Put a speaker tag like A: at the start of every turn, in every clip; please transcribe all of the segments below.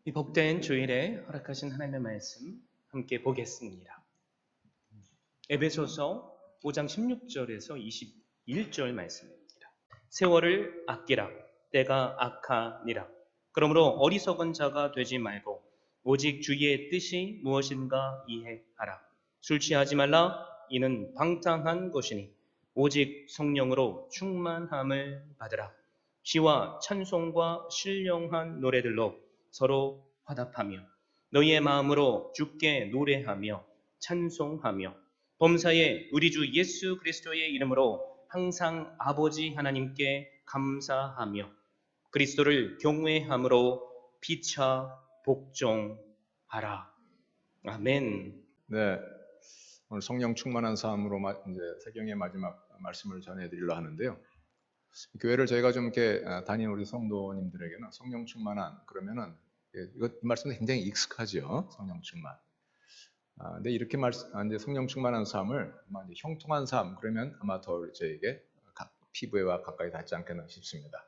A: 이 복된 주일에 허락하신 하나님의 말씀 함께 보겠습니다. 에베소서 5장 16절에서 21절 말씀입니다. 세월을 아끼라, 때가 악하니라. 그러므로 어리석은 자가 되지 말고 오직 주의 뜻이 무엇인가 이해하라. 술 취하지 말라, 이는 방탕한 것이니 오직 성령으로 충만함을 받으라. 시와 찬송과 신령한 노래들로 서로 화답하며 너희의 마음으로 주께 노래하며 찬송하며 범사에 우리 주 예수 그리스도의 이름으로 항상 아버지 하나님께 감사하며 그리스도를 경외함으로 피차 복종하라. 아멘.
B: 네, 오늘 성령 충만한 삶으로 이제 세경의 마지막 말씀을 전해드리려 하는데요. 교회를 저희가 좀 이렇게 다니는 우리 성도님들에게는 성령 충만한 그러면은 이 말씀도 굉장히 익숙하죠. 성령 충만. 근데 이렇게 이제 성령 충만한 삶을 이제 형통한 삶 그러면 아마 더 저에게 피부에와 가까이 닿지 않겠나 싶습니다.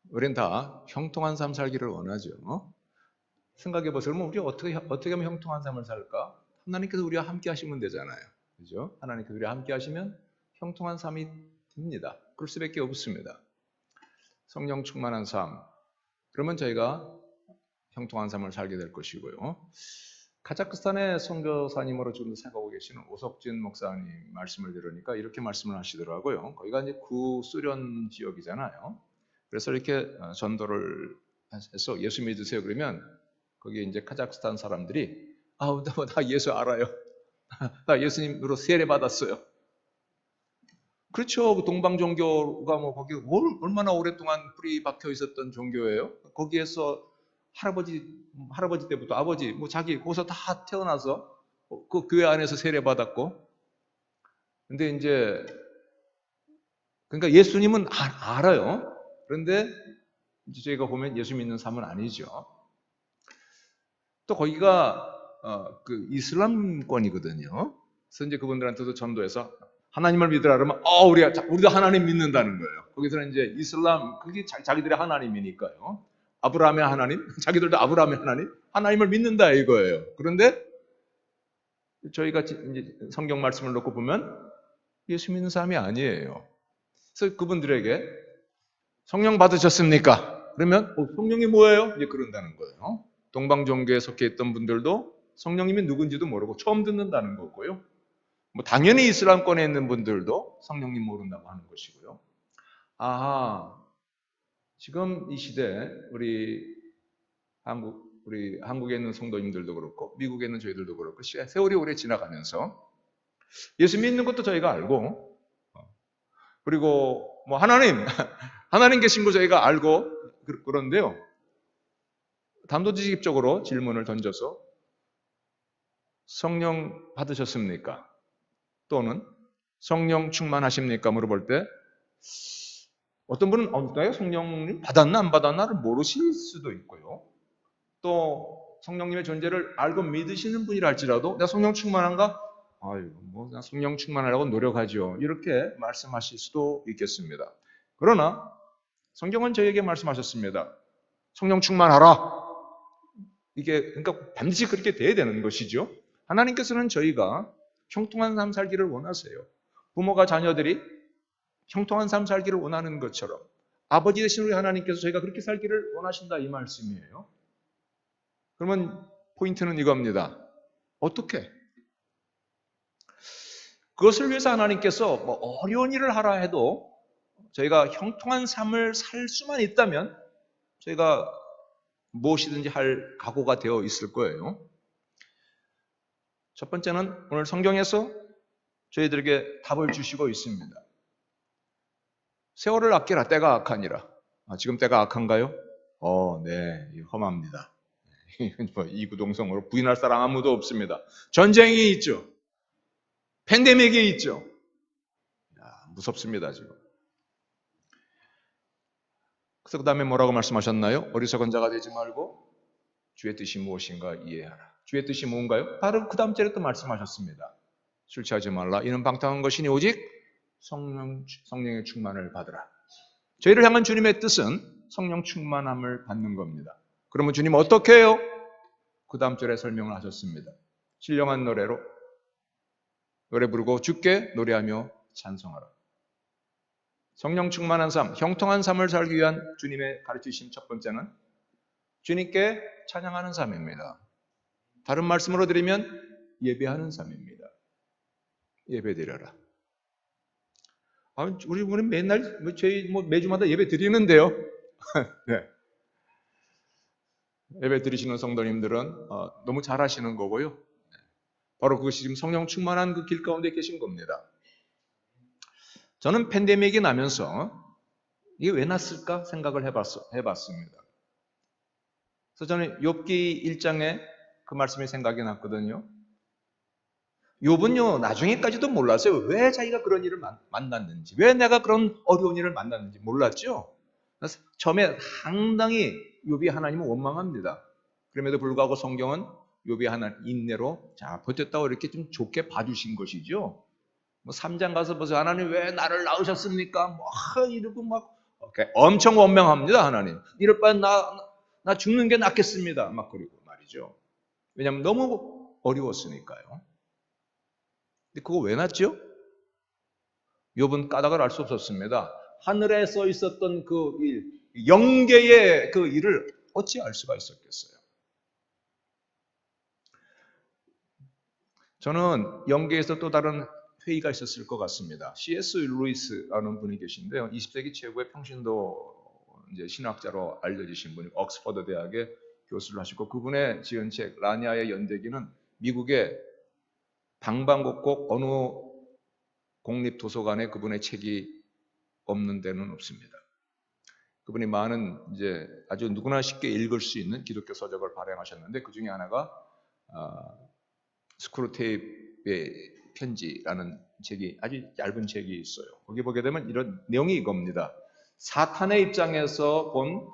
B: 우리는 다 형통한 삶 살기를 원하죠. 생각해 보세요. 그러면 우리가 어떻게 하면 형통한 삶을 살까? 하나님께서 우리와 함께 하시면 되잖아요. 그죠? 하나님께서 우리와 함께 하시면 형통한 삶이 됩니다. 그럴 수밖에 없습니다. 성령 충만한 삶. 그러면 저희가 형통한 삶을 살게 될 것이고요. 카자흐스탄의 선교사님으로 지금 생각하고 계시는 오석진 목사님 말씀을 들으니까 이렇게 말씀을 하시더라고요. 거기가 이제 구소련 지역이잖아요. 그래서 이렇게 전도를 해서 예수 믿으세요 그러면 거기 이제 카자흐스탄 사람들이 나 예수 알아요. 나 예수님으로 세례 받았어요. 그렇죠. 그 동방 종교가 뭐 거기 얼마나 오랫동안 뿌리 박혀 있었던 종교예요. 거기에서 할아버지 때부터 아버지 뭐 자기 거기서 다 태어나서 그 교회 안에서 세례 받았고. 근데 이제 그러니까 예수님은 알아요. 그런데 이제 저희가 보면 예수 믿는 삶은 아니죠. 또 거기가 그 이슬람권이거든요. 그래서 이제 그분들한테도 전도해서 하나님을 믿으라 그러면 우리도 하나님 믿는다는 거예요. 거기서는 이제 이슬람 그게 자기들의 하나님이니까요. 아브라함의 하나님, 자기들도 아브라함의 하나님을 믿는다 이거예요. 그런데 저희가 이제 성경 말씀을 놓고 보면 예수 믿는 사람이 아니에요. 그래서 그분들에게 성령 받으셨습니까? 그러면 성령이 뭐예요? 이제 그런다는 거예요. 동방 종교에 속해 있던 분들도 성령님이 누군지도 모르고 처음 듣는다는 거고요. 뭐 당연히 이슬람권에 있는 분들도 성령님 모른다고 하는 것이고요. 지금 이 시대 우리 한국에 있는 성도님들도 그렇고 미국에 있는 저희들도 그렇고 세월이 오래 지나가면서 예수 믿는 것도 저희가 알고 그리고 뭐 하나님 계신 거 저희가 알고 그런데요. 단도직입적으로 질문을 던져서 성령 받으셨습니까? 또는 성령 충만하십니까? 물어볼 때 어떤 분은 내가 성령님 받았나 안 받았나를 모르실 수도 있고요. 또 성령님의 존재를 알고 믿으시는 분이라 할지라도 내가 성령 충만한가? 나 성령 충만하려고 노력하죠. 이렇게 말씀하실 수도 있겠습니다. 그러나 성경은 저에게 말씀하셨습니다. 성령 충만하라. 그러니까 반드시 그렇게 돼야 되는 것이죠. 하나님께서는 저희가 형통한 삶 살기를 원하세요. 부모가 자녀들이 형통한 삶 살기를 원하는 것처럼 아버지 되신 우리 하나님께서 저희가 그렇게 살기를 원하신다 이 말씀이에요. 그러면 포인트는 이겁니다. 어떻게? 그것을 위해서 하나님께서 어려운 일을 하라 해도 저희가 형통한 삶을 살 수만 있다면 저희가 무엇이든지 할 각오가 되어 있을 거예요. 첫 번째는 오늘 성경에서 저희들에게 답을 주시고 있습니다. 세월을 아끼라 때가 악하니라. 지금 때가 악한가요? 네, 험합니다. 이구동성으로 부인할 사람 아무도 없습니다. 전쟁이 있죠. 팬데믹이 있죠. 무섭습니다 지금. 그래서 그 다음에 뭐라고 말씀하셨나요? 어리석은 자가 되지 말고 주의 뜻이 무엇인가 이해하라. 주의 뜻이 뭔가요? 바로 그 다음 절에 또 말씀하셨습니다. 술 취하지 말라. 이는 방탕한 것이니 오직 성령의 충만을 받으라. 저희를 향한 주님의 뜻은 성령 충만함을 받는 겁니다. 그러면 주님 어떻게 해요? 그 다음 절에 설명을 하셨습니다. 신령한 노래로 노래 부르고 주께 노래하며 찬송하라. 성령 충만한 삶, 형통한 삶을 살기 위한 주님의 가르치심 첫 번째는 주님께 찬양하는 삶입니다. 다른 말씀으로 드리면 예배하는 삶입니다. 예배드려라. 우리 맨날 저희 매주마다 예배 드리는데요. 네. 예배 드리시는 성도님들은 너무 잘하시는 거고요. 바로 그것이 지금 성령 충만한 그 길 가운데 계신 겁니다. 저는 팬데믹이 나면서 이게 왜 났을까 생각을 해봤습니다. 그래서 저는 욥기 1장에 그 말씀이 생각이 났거든요. 욥은요 나중에까지도 몰랐어요. 왜 자기가 그런 일을 만났는지, 왜 내가 그런 어려운 일을 만났는지 몰랐죠. 그래서 처음에 상당히 욥이 하나님을 원망합니다. 그럼에도 불구하고 성경은 욥이 하나님 인내로 자 버텼다고 이렇게 좀 좋게 봐주신 것이죠. 뭐 3장 가서 보세요. 하나님 왜 나를 낳으셨습니까? 뭐 이러고 막 엄청 원망합니다. 하나님 이럴 바엔 나 죽는 게 낫겠습니다. 막 그러고 말이죠. 왜냐하면 너무 어려웠으니까요. 근데 그거 왜 났죠? 욥은 까닭을 알 수 없었습니다. 하늘에 써 있었던 그 일, 영계의 그 일을 어찌 알 수가 있었겠어요? 저는 영계에서 또 다른 회의가 있었을 것 같습니다. C.S. 루이스라는 분이 계신데요. 20세기 최고의 평신도 이제 신학자로 알려지신 분이 옥스퍼드 대학의 교수를 하시고 그분의 지은 책 라니아의 연대기는 미국의 방방곡곡 어느 공립도서관에 그분의 책이 없는 데는 없습니다. 그분이 많은 이제 아주 누구나 쉽게 읽을 수 있는 기독교 서적을 발행하셨는데 그 중에 하나가 스크루테이프의 편지라는 책이 아주 얇은 책이 있어요. 거기 보게 되면 이런 내용이 이겁니다. 사탄의 입장에서 본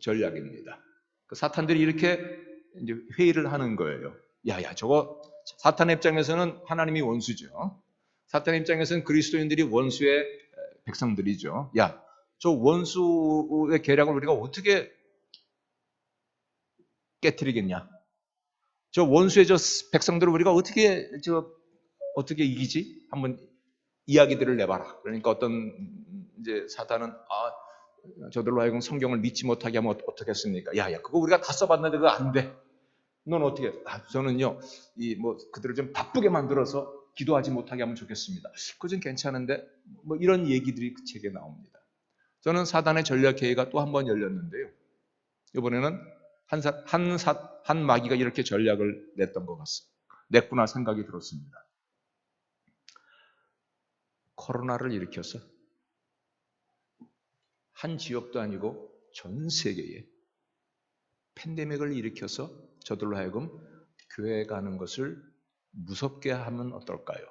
B: 전략입니다. 그 사탄들이 이렇게 이제 회의를 하는 거예요. 야야 저거 사탄의 입장에서는 하나님이 원수죠. 사탄의 입장에서는 그리스도인들이 원수의 백성들이죠. 야, 저 원수의 계략을 우리가 어떻게 깨트리겠냐? 저 원수의 저 백성들을 우리가 어떻게 이기지? 한번 이야기들을 내봐라. 그러니까 어떤 이제 사탄은 저들로 하여금 성경을 믿지 못하게 하면 어떻겠습니까? 야야 그거 우리가 다 써봤는데 그거 안 돼. 넌 어떻게? 저는요 그들을 좀 바쁘게 만들어서 기도하지 못하게 하면 좋겠습니다. 그거 좀 괜찮은데 뭐 이런 얘기들이 그 책에 나옵니다. 저는 사단의 전략회의가 또 한 번 열렸는데요. 이번에는 한 마귀가 이렇게 전략을 냈던 것 같습니다. 냈구나 생각이 들었습니다. 코로나를 일으켜서 한 지역도 아니고 전 세계에 팬데믹을 일으켜서 저들로 하여금 교회에 가는 것을 무섭게 하면 어떨까요?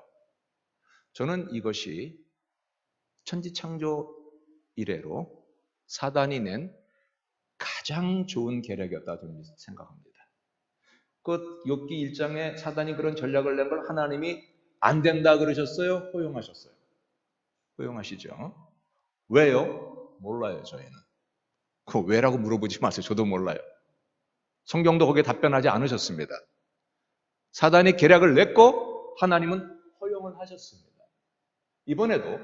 B: 저는 이것이 천지창조 이래로 사단이 낸 가장 좋은 계략이었다 저는 생각합니다. 그 욥기 1장에 사단이 그런 전략을 낸 걸 하나님이 안 된다 그러셨어요? 허용하셨어요? 허용하시죠. 왜요? 몰라요 저희는. 그 왜라고 물어보지 마세요. 저도 몰라요. 성경도 거기에 답변하지 않으셨습니다. 사단이 계략을 냈고 하나님은 허용을 하셨습니다. 이번에도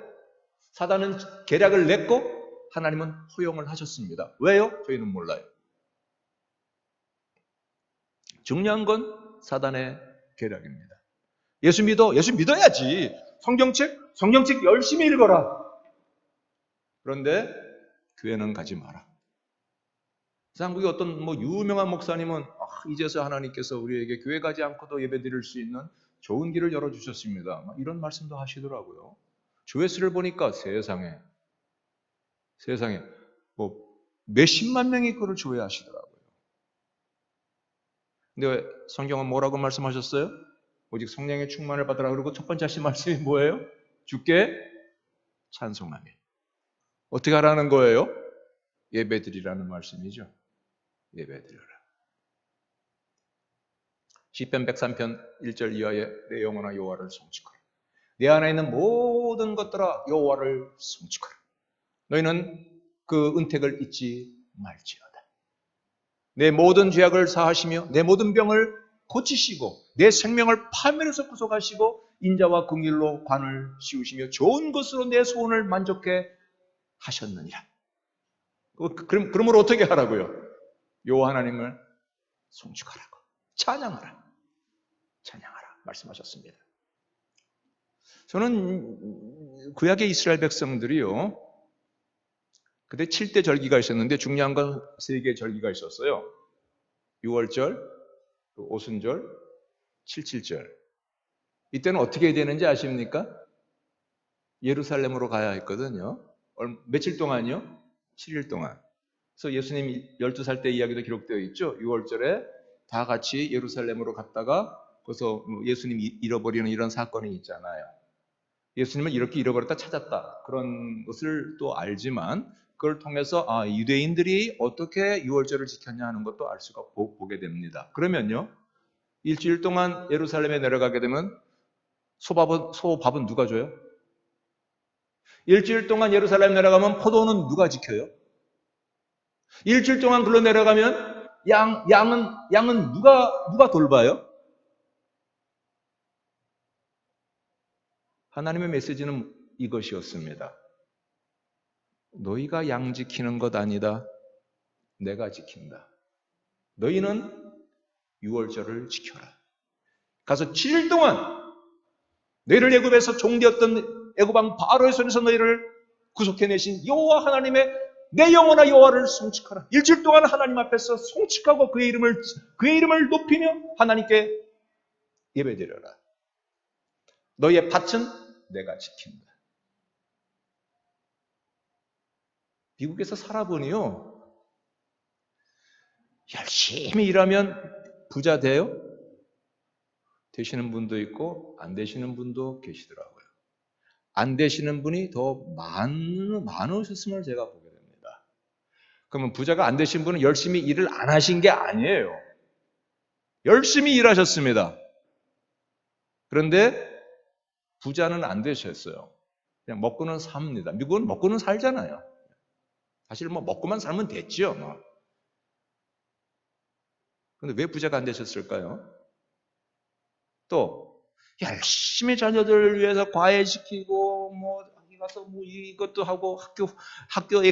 B: 사단은 계략을 냈고 하나님은 허용을 하셨습니다. 왜요? 저희는 몰라요. 중요한 건 사단의 계략입니다. 예수 믿어야지. 성경책 열심히 읽어라. 그런데 교회는 가지 마라. 한국의 어떤 유명한 목사님은 이제서 하나님께서 우리에게 교회 가지 않고도 예배드릴 수 있는 좋은 길을 열어주셨습니다. 이런 말씀도 하시더라고요. 조회수를 보니까 세상에 몇십만 명이 그걸 조회하시더라고요. 근데 성경은 뭐라고 말씀하셨어요? 오직 성령의 충만을 받으라. 그리고 첫 번째 하신 말씀이 뭐예요? 주께 찬송하며. 어떻게 하라는 거예요? 예배드리라는 말씀이죠. 예배드려라. 시편 103편 1절 이하에 내 영혼아 여호와를 송축하라. 내 안에 있는 모든 것들아 여호와를 송축하라. 너희는 그 은택을 잊지 말지어다. 내 모든 죄악을 사하시며 내 모든 병을 고치시고 내 생명을 파멸에서 구속하시고 인자와 긍휼로 관을 씌우시며 좋은 것으로 내 소원을 만족해 하셨느니라. 그러므로 어떻게 하라고요? 요 하나님을 송축하라고, 찬양하라, 찬양하라 말씀하셨습니다. 저는 구약의 이스라엘 백성들이요, 그때 7대 절기가 있었는데 중요한 건 3개의 절기가 있었어요. 6월절, 오순절, 77절. 이때는 어떻게 해야 되는지 아십니까? 예루살렘으로 가야 했거든요. 며칠 동안요? 7일 동안. 그래서 예수님 12살 때 이야기도 기록되어 있죠. 6월절에 다 같이 예루살렘으로 갔다가 거기서 예수님 잃어버리는 이런 사건이 있잖아요. 예수님을 이렇게 잃어버렸다 찾았다. 그런 것을 또 알지만 그걸 통해서 유대인들이 어떻게 6월절을 지켰냐 하는 것도 알 수가 보게 됩니다. 그러면요. 일주일 동안 예루살렘에 내려가게 되면 소밥은 누가 줘요? 일주일 동안 예루살렘 내려가면 포도는 누가 지켜요? 일주일 동안 글로 내려가면 양은 누가 돌봐요? 하나님의 메시지는 이것이었습니다. 너희가 양 지키는 것 아니다. 내가 지킨다. 너희는 6월절을 지켜라. 가서 7일 동안 너희를 애굽에서 종되었던 애굽왕 바로의 손에서 너희를 구속해내신 여호와 하나님의 내 영혼아 여호와를 송축하라. 일주일 동안 하나님 앞에서 송축하고 그의 이름을 높이며 하나님께 예배드려라. 너희의 밭은 내가 지킨다. 미국에서 살아보니요, 열심히 일하면 부자 돼요? 되시는 분도 있고 안 되시는 분도 계시더라고요. 안 되시는 분이 더 많으셨음을 제가 보게 됩니다. 그러면 부자가 안 되신 분은 열심히 일을 안 하신 게 아니에요. 열심히 일하셨습니다. 그런데 부자는 안 되셨어요. 그냥 먹고는 삽니다. 미국은 먹고는 살잖아요. 사실 먹고만 살면 됐죠. 그런데 왜 부자가 안 되셨을까요? 또 열심히 자녀들을 위해서 과외시키고 여기 가서 이것도 하고 학교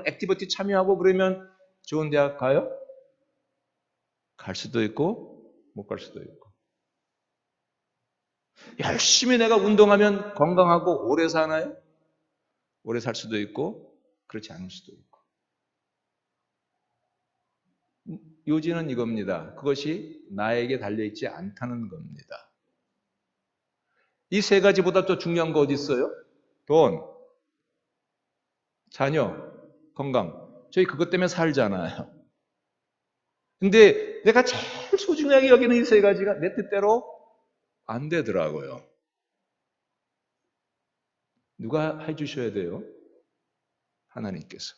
B: 액티비티 참여하고 그러면 좋은 대학 가요? 갈 수도 있고 못 갈 수도 있고. 열심히 내가 운동하면 건강하고 오래 사나요? 오래 살 수도 있고 그렇지 않을 수도 있고. 요지는 이겁니다. 그것이 나에게 달려있지 않다는 겁니다. 이 3가지보다 더 중요한 거 어디 있어요? 돈, 자녀, 건강. 저희 그것 때문에 살잖아요. 근데 내가 제일 소중하게 여기는 이 3가지가 내 뜻대로 안 되더라고요. 누가 해주셔야 돼요? 하나님께서.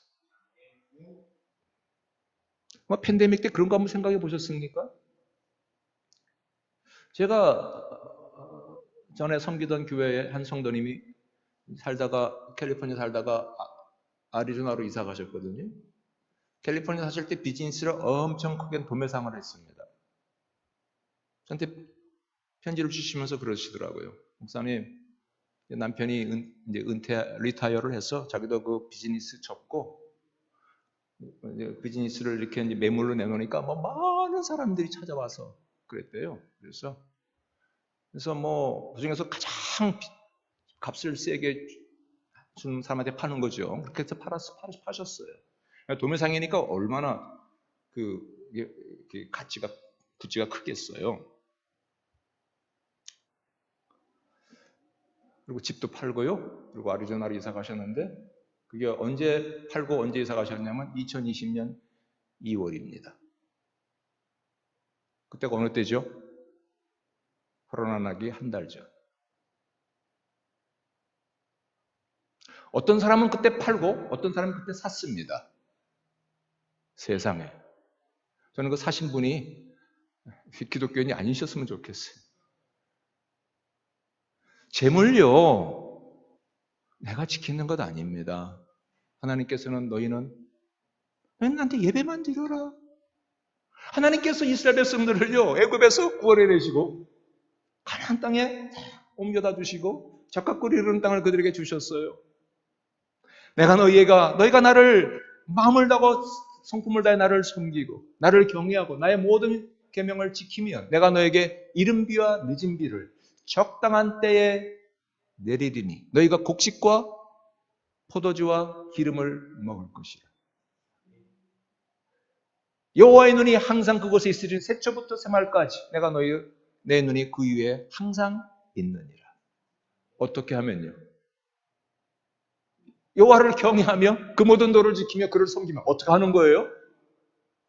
B: 팬데믹 때 그런 거 한번 생각해 보셨습니까? 제가 전에 섬기던 교회에 한 성도님이 캘리포니아 살다가 아리조나로 이사 가셨거든요. 캘리포니아 사실 때 비즈니스를 엄청 크게 도매상을 했습니다. 저한테 편지를 주시면서 그러시더라고요. 목사님, 남편이 이제 리타이어를 해서 자기도 그 비즈니스 접고 비즈니스를 이렇게 이제 매물로 내놓으니까 많은 사람들이 찾아와서 그랬대요. 그래서 그중에서 가장 값을 세게 주는 사람한테 파는 거죠. 그렇게 해서 파셨어요. 도매상이니까 얼마나 부지가 크겠어요. 그리고 집도 팔고요. 그리고 아리조나로 이사 가셨는데 그게 언제 팔고 언제 이사 가셨냐면 2020년 2월입니다. 그때가 어느 때죠? 코로나 나기 한 달 전. 어떤 사람은 그때 팔고 어떤 사람은 그때 샀습니다. 세상에. 저는 그 사신 분이 기독교인이 아니셨으면 좋겠어요. 재물요, 내가 지키는 것 아닙니다. 하나님께서는 너희는 나한테 예배만 드려라. 하나님께서 이스라엘 백성들을요 애굽에서 구원해내시고 가나안 땅에 옮겨다 주시고 적과 이르는 땅을 그들에게 주셨어요. 내가 너희가 나를 마음을 다하고 성품을 다해 나를 섬기고 나를 경외하고 나의 모든 계명을 지키면 내가 너에게 이른 비와 늦은 비를 적당한 때에 내리리니 너희가 곡식과 포도주와 기름을 먹을 것이라. 여호와의 눈이 항상 그곳에 있으리니 새초부터 새말까지 내 눈이 그 위에 항상 있느니라. 어떻게 하면요? 여호와를 경외하며 그 모든 도를 지키며 그를 섬기며 어떻게 하는 거예요?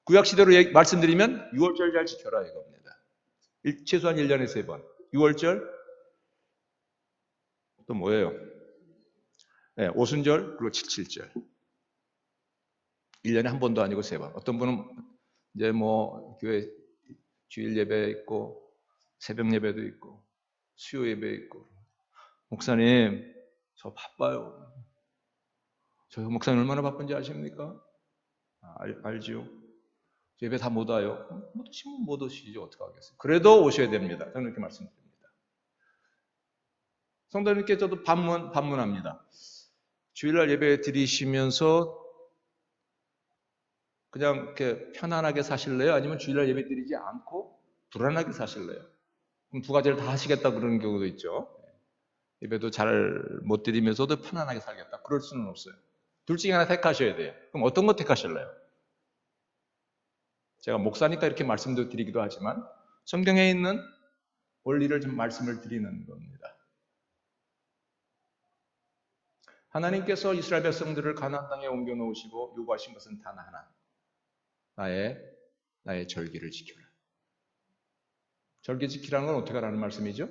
B: 구약시대로 말씀드리면 6월절 잘 지켜라 이겁니다. 최소한 1년에 3번. 6월절 또 뭐예요? 네, 오순절 그리고 7.7절. 1년에 한 번도 아니고 3번. 어떤 분은 이제 뭐 교회 주일 예배 있고 새벽 예배도 있고 수요 예배 있고 목사님 저 바빠요. 저 목사님 얼마나 바쁜지 아십니까? 알지요. 예배 다 못 와요. 못 오시면 못 오시죠. 어떡하겠어요. 그래도 오셔야 됩니다. 저는 이렇게 말씀드립니다. 성도님께 저도 반문합니다. 주일날 예배 드리시면서 그냥 이렇게 편안하게 사실래요? 아니면 주일날 예배 드리지 않고 불안하게 사실래요? 그럼 두 가지를 다 하시겠다 그러는 경우도 있죠. 예배도 잘 못 드리면서도 편안하게 살겠다. 그럴 수는 없어요. 둘 중에 하나 택하셔야 돼요. 그럼 어떤 거 택하실래요? 제가 목사니까 이렇게 말씀도 드리기도 하지만 성경에 있는 원리를 좀 말씀을 드리는 겁니다. 하나님께서 이스라엘 백성들을 가나안 땅에 옮겨 놓으시고 요구하신 것은 단 하나. 나의 절기를 지켜라. 절기 지키라는 건 어떻게 하라는 말씀이죠?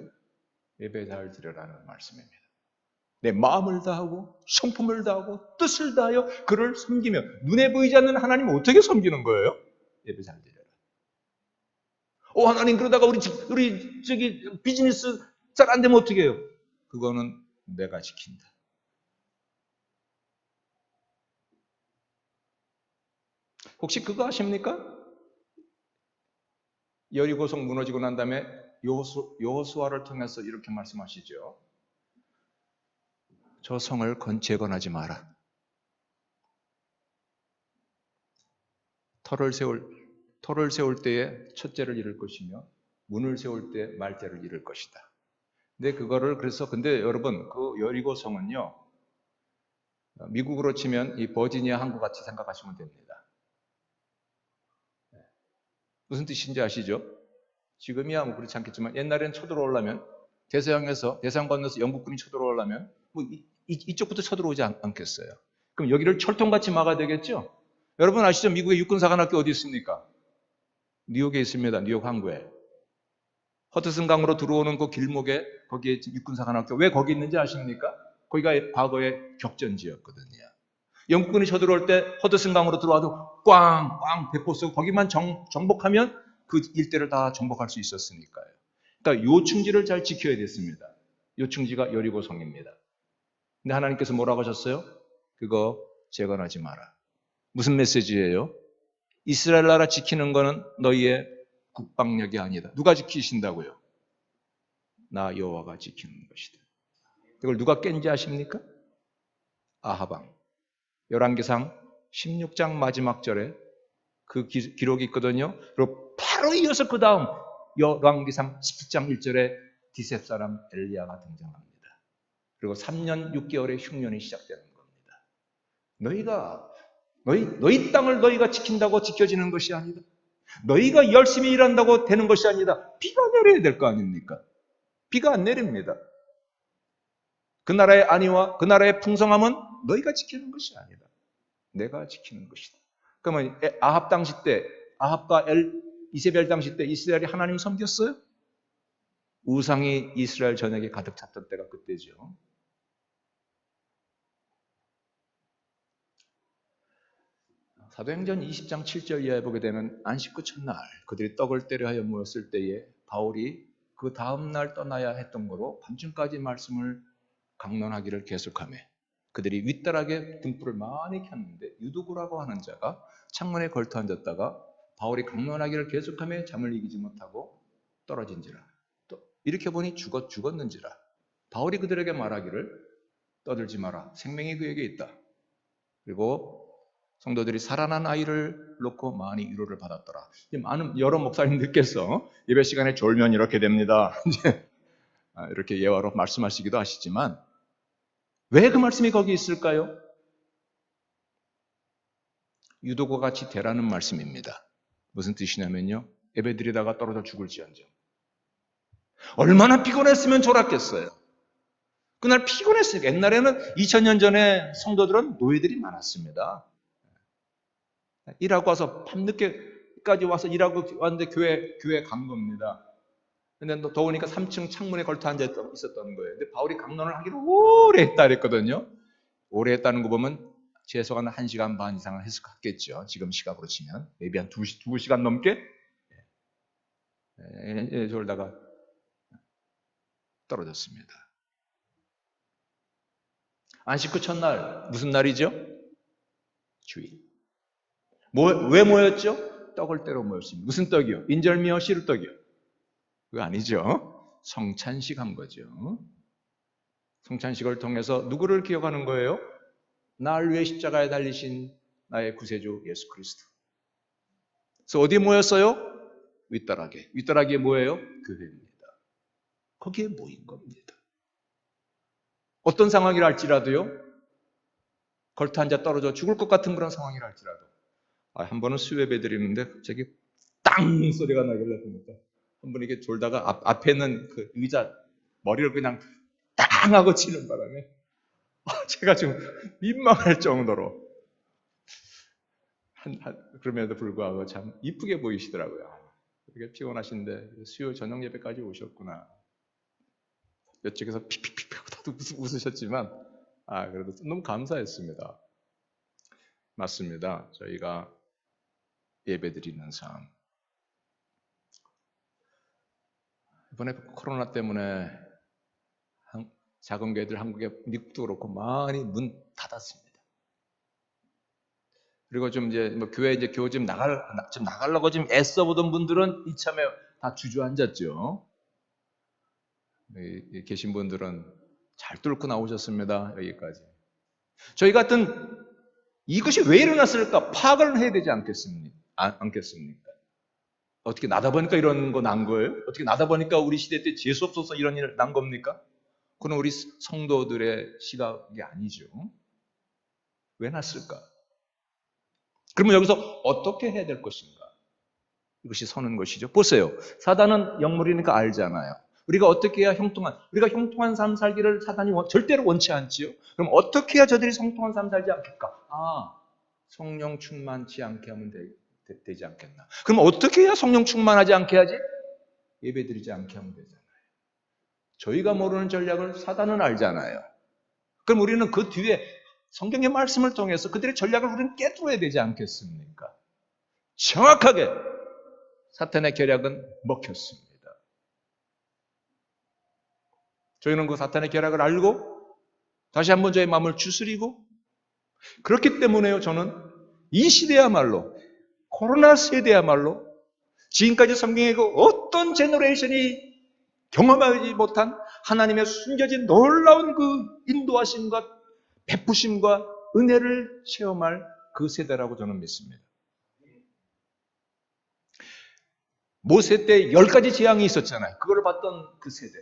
B: 예배 잘 드려라는 말씀입니다. 내 마음을 다하고 성품을 다하고 뜻을 다하여 그를 섬기며 눈에 보이지 않는 하나님을 어떻게 섬기는 거예요? 예배 잘 드려라. 하나님 그러다가 우리 비즈니스 잘 안 되면 어떻게 해요? 그거는 내가 지킨다. 혹시 그거 아십니까? 여리고성 무너지고 난 다음에 여호수아를 통해서 이렇게 말씀하시죠. 저 성을 재건하지 마라. 터를 세울 때에 첫째를 이룰 것이며 문을 세울 때 말째를 이룰 것이다. 근데 여러분 그 여리고성은요. 미국으로 치면 이 버지니아 항구 같이 생각하시면 됩니다. 무슨 뜻인지 아시죠? 지금이야 뭐 그렇지 않겠지만 옛날엔 쳐들어오려면 대서양 건너서 영국군이 쳐들어오려면 뭐 이쪽부터 쳐들어오지 않겠어요. 그럼 여기를 철통같이 막아야 되겠죠? 여러분 아시죠? 미국의 육군사관학교 어디 있습니까? 뉴욕에 있습니다. 뉴욕 항구에. 허드슨 강으로 들어오는 그 길목에 거기에 육군사관학교 왜 거기 있는지 아십니까? 거기가 과거의 격전지였거든요. 영국군이 쳐들어올 때 허드슨 강으로 들어와도 꽝꽝 대포 쏘고 거기만 정복하면 그 일대를 다 정복할 수 있었으니까요. 그러니까 요충지를 잘 지켜야 됐습니다. 요충지가 여리고성입니다. 근데 하나님께서 뭐라고 하셨어요? 그거 재건하지 마라. 무슨 메시지예요? 이스라엘 나라 지키는 거는 너희의 국방력이 아니다. 누가 지키신다고요? 나 여호와가 지키는 것이다. 이걸 누가 깬지 아십니까? 아하방. 열왕기상 16장 마지막 절에 그 기록이 있거든요. 그리고 바로 이어서 그 다음 열왕기상 17장 1절에 디셉 사람 엘리야가 등장합니다. 그리고 3년 6개월의 흉년이 시작되는 겁니다. 너희 땅을 너희가 지킨다고 지켜지는 것이 아니다. 너희가 열심히 일한다고 되는 것이 아니다. 비가 내려야 될 거 아닙니까? 비가 안 내립니다. 그 나라의 안위와 그 나라의 풍성함은 너희가 지키는 것이 아니다. 내가 지키는 것이다. 그러면 아합과 이세벨 당시 때 이스라엘이 하나님 섬겼어요? 우상이 이스라엘 전역에 가득 찼던 때가 그때죠. 사도행전 20장 7절 이하에 보게 되면 안식구 첫날 그들이 떡을 때려 하여 모였을 때에 바울이 그 다음날 떠나야 했던 거로 밤중까지 말씀을 강론하기를 계속하며 그들이 윗다락에 등불을 많이 켰는데 유두구라고 하는 자가 창문에 걸터 앉았다가 바울이 강론하기를 계속하며 잠을 이기지 못하고 떨어진지라. 또 이렇게 보니 죽었는지라. 바울이 그들에게 말하기를 떠들지 마라. 생명이 그에게 있다. 그리고 성도들이 살아난 아이를 놓고 많이 위로를 받았더라. 여러 목사님들께서 예배 시간에 졸면 이렇게 됩니다. 이제 이렇게 예화로 말씀하시기도 하시지만 왜 그 말씀이 거기 있을까요? 유도과 같이 되라는 말씀입니다. 무슨 뜻이냐면요. 예배드리다가 떨어져 죽을지언정. 얼마나 피곤했으면 졸았겠어요. 그날 피곤했어요. 옛날에는 2000년 전에 성도들은 노예들이 많았습니다. 일하고 와서 밤늦게까지 와서 일하고 왔는데 교회 간 겁니다. 근데 더우니까 3층 창문에 걸터 앉아 있었던 거예요. 근데 바울이 강론을 하기를 오래 했다 그랬거든요. 오래 했다는 거 보면 최소한 1시간 반 이상을 했겠죠. 지금 시각으로 치면. maybe 한 2시간 넘게 졸다가 떨어졌습니다. 안식 후 첫날 무슨 날이죠? 주일. 왜 모였죠? 떡을 떼러 모였습니다. 무슨 떡이요? 인절미요? 시루떡이요? 그거 아니죠. 성찬식 한 거죠. 성찬식을 통해서 누구를 기억하는 거예요? 날 위해 십자가에 달리신 나의 구세주 예수 그리스도. 그래서 어디에 모였어요? 윗다락에. 윗다락이 뭐예요? 교회입니다. 거기에 모인 겁니다. 어떤 상황이라 할지라도요. 걸터 앉아 떨어져 죽을 것 같은 그런 상황이라 할지라도 한 번은 수요예배 드리는데 갑자기 땅 소리가 나길래 보니까 한 분이 이렇게 졸다가 앞에 있는 그 의자 머리를 그냥 땅 하고 치는 바람에 제가 지금 민망할 정도로 그럼에도 불구하고 참 이쁘게 보이시더라고요. 이렇게 피곤하신데 수요 저녁 예배까지 오셨구나. 옆쪽에서 피피피피 다들 웃으셨지만 그래도 너무 감사했습니다. 맞습니다. 저희가 예배드리는 삶. 이번에 코로나 때문에 작은 교회들 한국에 미국도 그렇고 많이 문 닫았습니다. 그리고 좀 이제 교회 교회 좀 나가려고 지금 애써 보던 분들은 이참에 다 주저앉았죠. 여기 계신 분들은 잘 뚫고 나오셨습니다. 여기까지. 저희 같은 이것이 왜 일어났을까 파악을 해야 되지 않겠습니까? 어떻게 나다 보니까 이런 거 난 거예요? 어떻게 나다 보니까 우리 시대 때 재수 없어서 이런 일 난 겁니까? 그건 우리 성도들의 시각이 아니죠. 왜 났을까? 그러면 여기서 어떻게 해야 될 것인가? 이것이 서는 것이죠. 보세요. 사단은 영물이니까 알잖아요. 우리가 어떻게 해야 우리가 형통한 삶 살기를 사단이 절대로 원치 않지요. 그럼 어떻게 해야 저들이 형통한 삶 살지 않겠까? 성령 충만치 않게 하면 되지 않겠나? 그럼 어떻게 해야 성령 충만하지 않게 하지? 예배드리지 않게 하면 되잖아요. 저희가 모르는 전략을 사단은 알잖아요. 그럼 우리는 그 뒤에 성경의 말씀을 통해서 그들의 전략을 우리는 깨뚫어야 되지 않겠습니까? 정확하게 사탄의 계략은 먹혔습니다. 저희는 그 사탄의 계략을 알고 다시 한번 저의 마음을 추스리고 그렇기 때문에요. 저는 이 시대야말로 코로나 세대야말로 지금까지 성경의 그 어떤 제너레이션이 경험하지 못한 하나님의 숨겨진 놀라운 그 인도하심과 베푸심과 은혜를 체험할 그 세대라고 저는 믿습니다. 모세 때 10가지 재앙이 있었잖아요. 그걸 봤던 그 세대.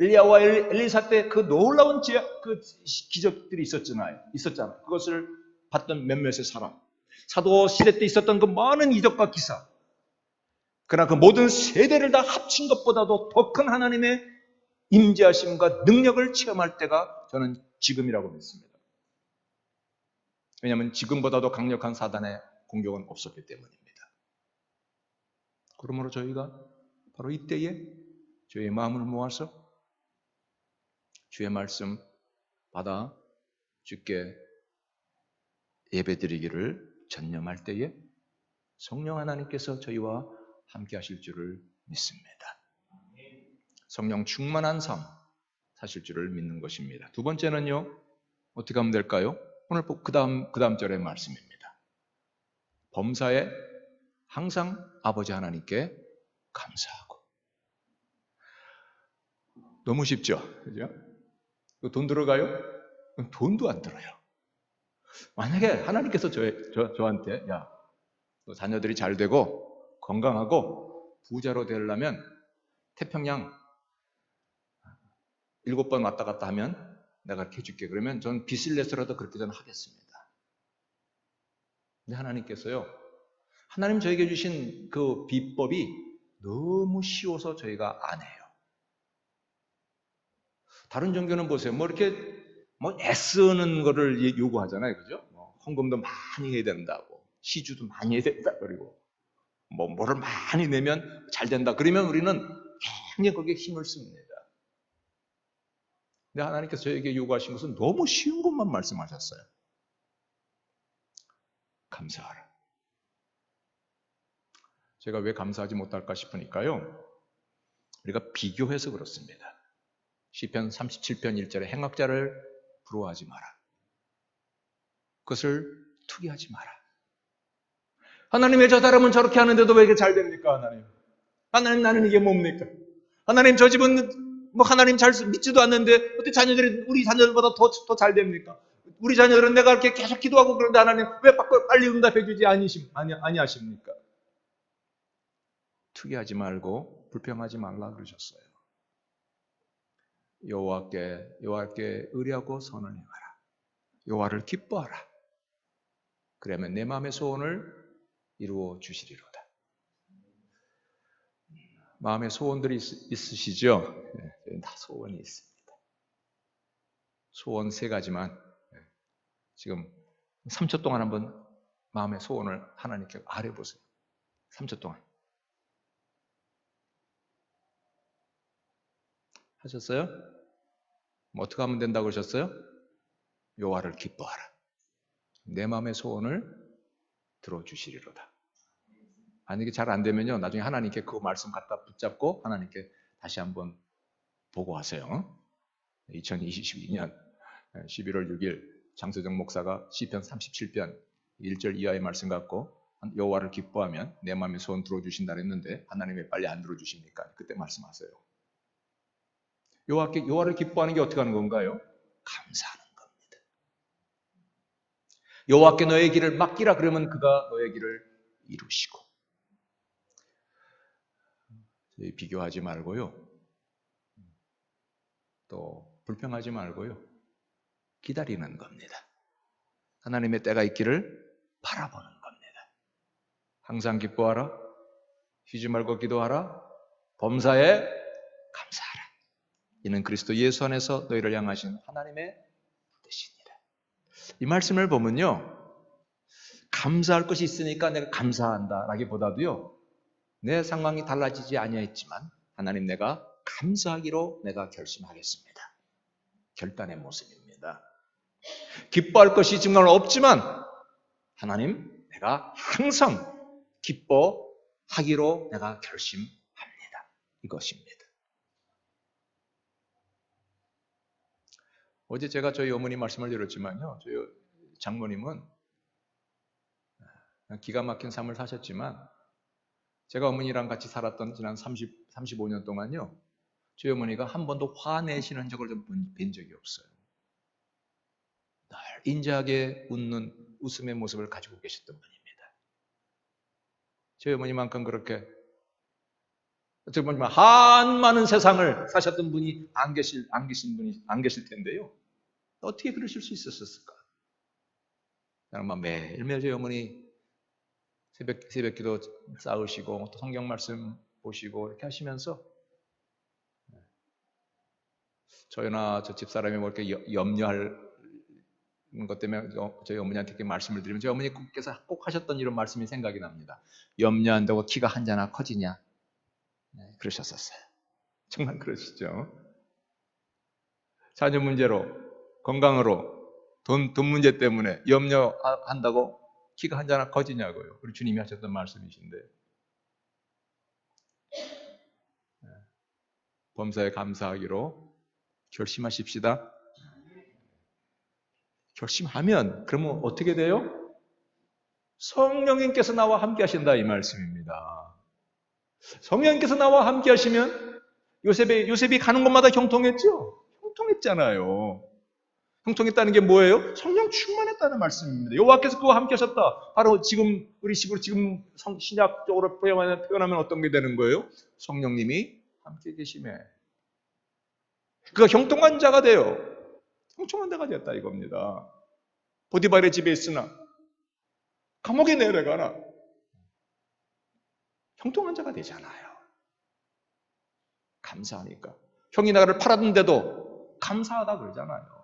B: 엘리야와 엘리사 때 그 놀라운 그 기적들이 있었잖아요. 그것을 봤던 몇몇의 사람. 사도 시대 때 있었던 그 많은 이적과 기사. 그러나 그 모든 세대를 다 합친 것보다도 더 큰 하나님의 임재하심과 능력을 체험할 때가 저는 지금이라고 믿습니다. 왜냐하면 지금보다도 강력한 사단의 공격은 없었기 때문입니다. 그러므로 저희가 바로 이때에 저희의 마음을 모아서 주의 말씀 받아 주께 예배드리기를 전념할 때에 성령 하나님께서 저희와 함께 하실 줄을 믿습니다. 성령 충만한 삶 사실 줄을 믿는 것입니다. 두 번째는요. 어떻게 하면 될까요? 오늘 그 다음 절의 말씀입니다. 범사에 항상 아버지 하나님께 감사하고. 너무 쉽죠? 그죠? 돈 들어가요? 돈도 안 들어요. 만약에 하나님께서 저한테, 야, 너 자녀들이 잘 되고 건강하고 부자로 되려면 태평양 7번 왔다 갔다 하면 내가 이렇게 해줄게. 그러면 전 빚을 내서라도 그렇게 저는 하겠습니다. 근데 하나님께서요, 하나님 저에게 주신 그 비법이 너무 쉬워서 저희가 안 해요. 다른 종교는 보세요. 이렇게 애쓰는 거를 요구하잖아요. 그죠? 헌금도 많이 해야 된다고, 시주도 많이 해야 된다. 그리고 뭐를 많이 내면 잘 된다. 그러면 우리는 굉장히 거기에 힘을 씁니다. 근데 하나님께서 저에게 요구하신 것은 너무 쉬운 것만 말씀하셨어요. 감사하라. 제가 왜 감사하지 못할까 싶으니까요, 우리가 비교해서 그렇습니다. 시편 37편 1절에 행악자를 부러워하지 마라. 그것을 투기하지 마라. 하나님 왜 저 사람은 저렇게 하는데도 왜 이게 잘 됩니까? 하나님. 하나님, 나는 이게 뭡니까? 하나님, 저 집은 하나님 잘 믿지도 않는데 어떻게 자녀들이 우리 자녀들보다 더 잘 됩니까? 우리 자녀들은 내가 이렇게 계속 기도하고 그러는데 하나님 왜 빨리 응답해 주지 아니하십니까? 투기하지 말고 불평하지 말라 그러셨어요. 여호와께 의뢰하고 선을 행하라. 여호와를 기뻐하라. 그러면 내 마음의 소원을 이루어 주시리로다. 마음의 소원들이 있으시죠? 네, 다 소원이 있습니다. 소원 3가지만 지금 3초 동안 한번 마음의 소원을 하나님께 아뢰보세요. 3초 동안. 하셨어요? 어떻게 하면 된다고 그러셨어요? 여호와를 기뻐하라. 내 마음의 소원을 들어주시리로다. 만약에 잘 안 되면요, 나중에 하나님께 그 말씀 갖다 붙잡고 하나님께 다시 한번 보고하세요. 2022년 11월 6일 장소정 목사가 시편 37편 1절 이하의 말씀 갖고 여호와를 기뻐하면 내 마음의 소원 들어주신다 했는데 하나님 왜 빨리 안 들어주십니까? 그때 말씀하세요. 여호와를 기뻐하는 게 어떻게 하는 건가요? 감사하는 겁니다. 여호와께 너의 길을 맡기라 그러면 그가 너의 길을 이루시고. 비교하지 말고요. 또 불평하지 말고요. 기다리는 겁니다. 하나님의 때가 있기를 바라보는 겁니다. 항상 기뻐하라. 쉬지 말고 기도하라. 범사에 감사하라. 이는 그리스도 예수 안에서 너희를 향하신 하나님의 뜻입니다. 이 말씀을 보면요, 감사할 것이 있으니까 내가 감사한다 라기보다도요, 내 상황이 달라지지 아니했지만 하나님 내가 감사하기로 내가 결심하겠습니다. 결단의 모습입니다. 기뻐할 것이 정말 없지만 하나님 내가 항상 기뻐하기로 내가 결심합니다. 이것입니다. 어제 제가 저희 어머니 말씀을 드렸지만요, 저희 장모님은 기가 막힌 삶을 사셨지만 제가 어머니랑 같이 살았던 지난 35년 동안요, 저희 어머니가 한 번도 화내시는 적을 본 적이 없어요. 늘 인자하게 웃는 웃음의 모습을 가지고 계셨던 분입니다. 저희 어머니만큼 그렇게 어떻게 보면 한많은 세상을 사셨던 분이 안 계실 텐데요. 어떻게 그러실 수 있었을까? 그냥 매일매일 저희 어머니 새벽 기도 쌓으시고 또 성경 말씀 보시고 이렇게 하시면서 저희나 저 집사람이 이렇게 염려할 것 때문에 저희 어머니한테 이렇게 말씀을 드리면 저희 어머니께서 꼭 하셨던 이런 말씀이 생각이 납니다. 염려한다고 키가 한 자나 커지냐? 그러셨었어요. 정말 그러시죠. 자녀 문제로, 건강으로, 돈 문제 때문에 염려한다고 키가 한 자나 커지냐고요. 우리 주님이 하셨던 말씀이신데, 범사에 감사하기로 결심하십시다. 결심하면 그러면 어떻게 돼요? 성령님께서 나와 함께 하신다 이 말씀입니다. 성령님께서 나와 함께 하시면 요셉이 가는 곳마다 형통했죠? 형통했잖아요. 형통했다는 게 뭐예요? 성령 충만했다는 말씀입니다. 여호와께서 그와 함께 하셨다. 바로 지금 우리 식으로 지금 신약적으로 표현하면 어떤 게 되는 거예요? 성령님이 함께 계심에 그가 형통한 자가 돼요. 형통한 자가 됐다 이겁니다. 보디발의 집에 있으나 감옥에 내려가나 형통한 자가 되잖아요. 감사하니까. 형이 나를 팔았는데도 감사하다 그러잖아요.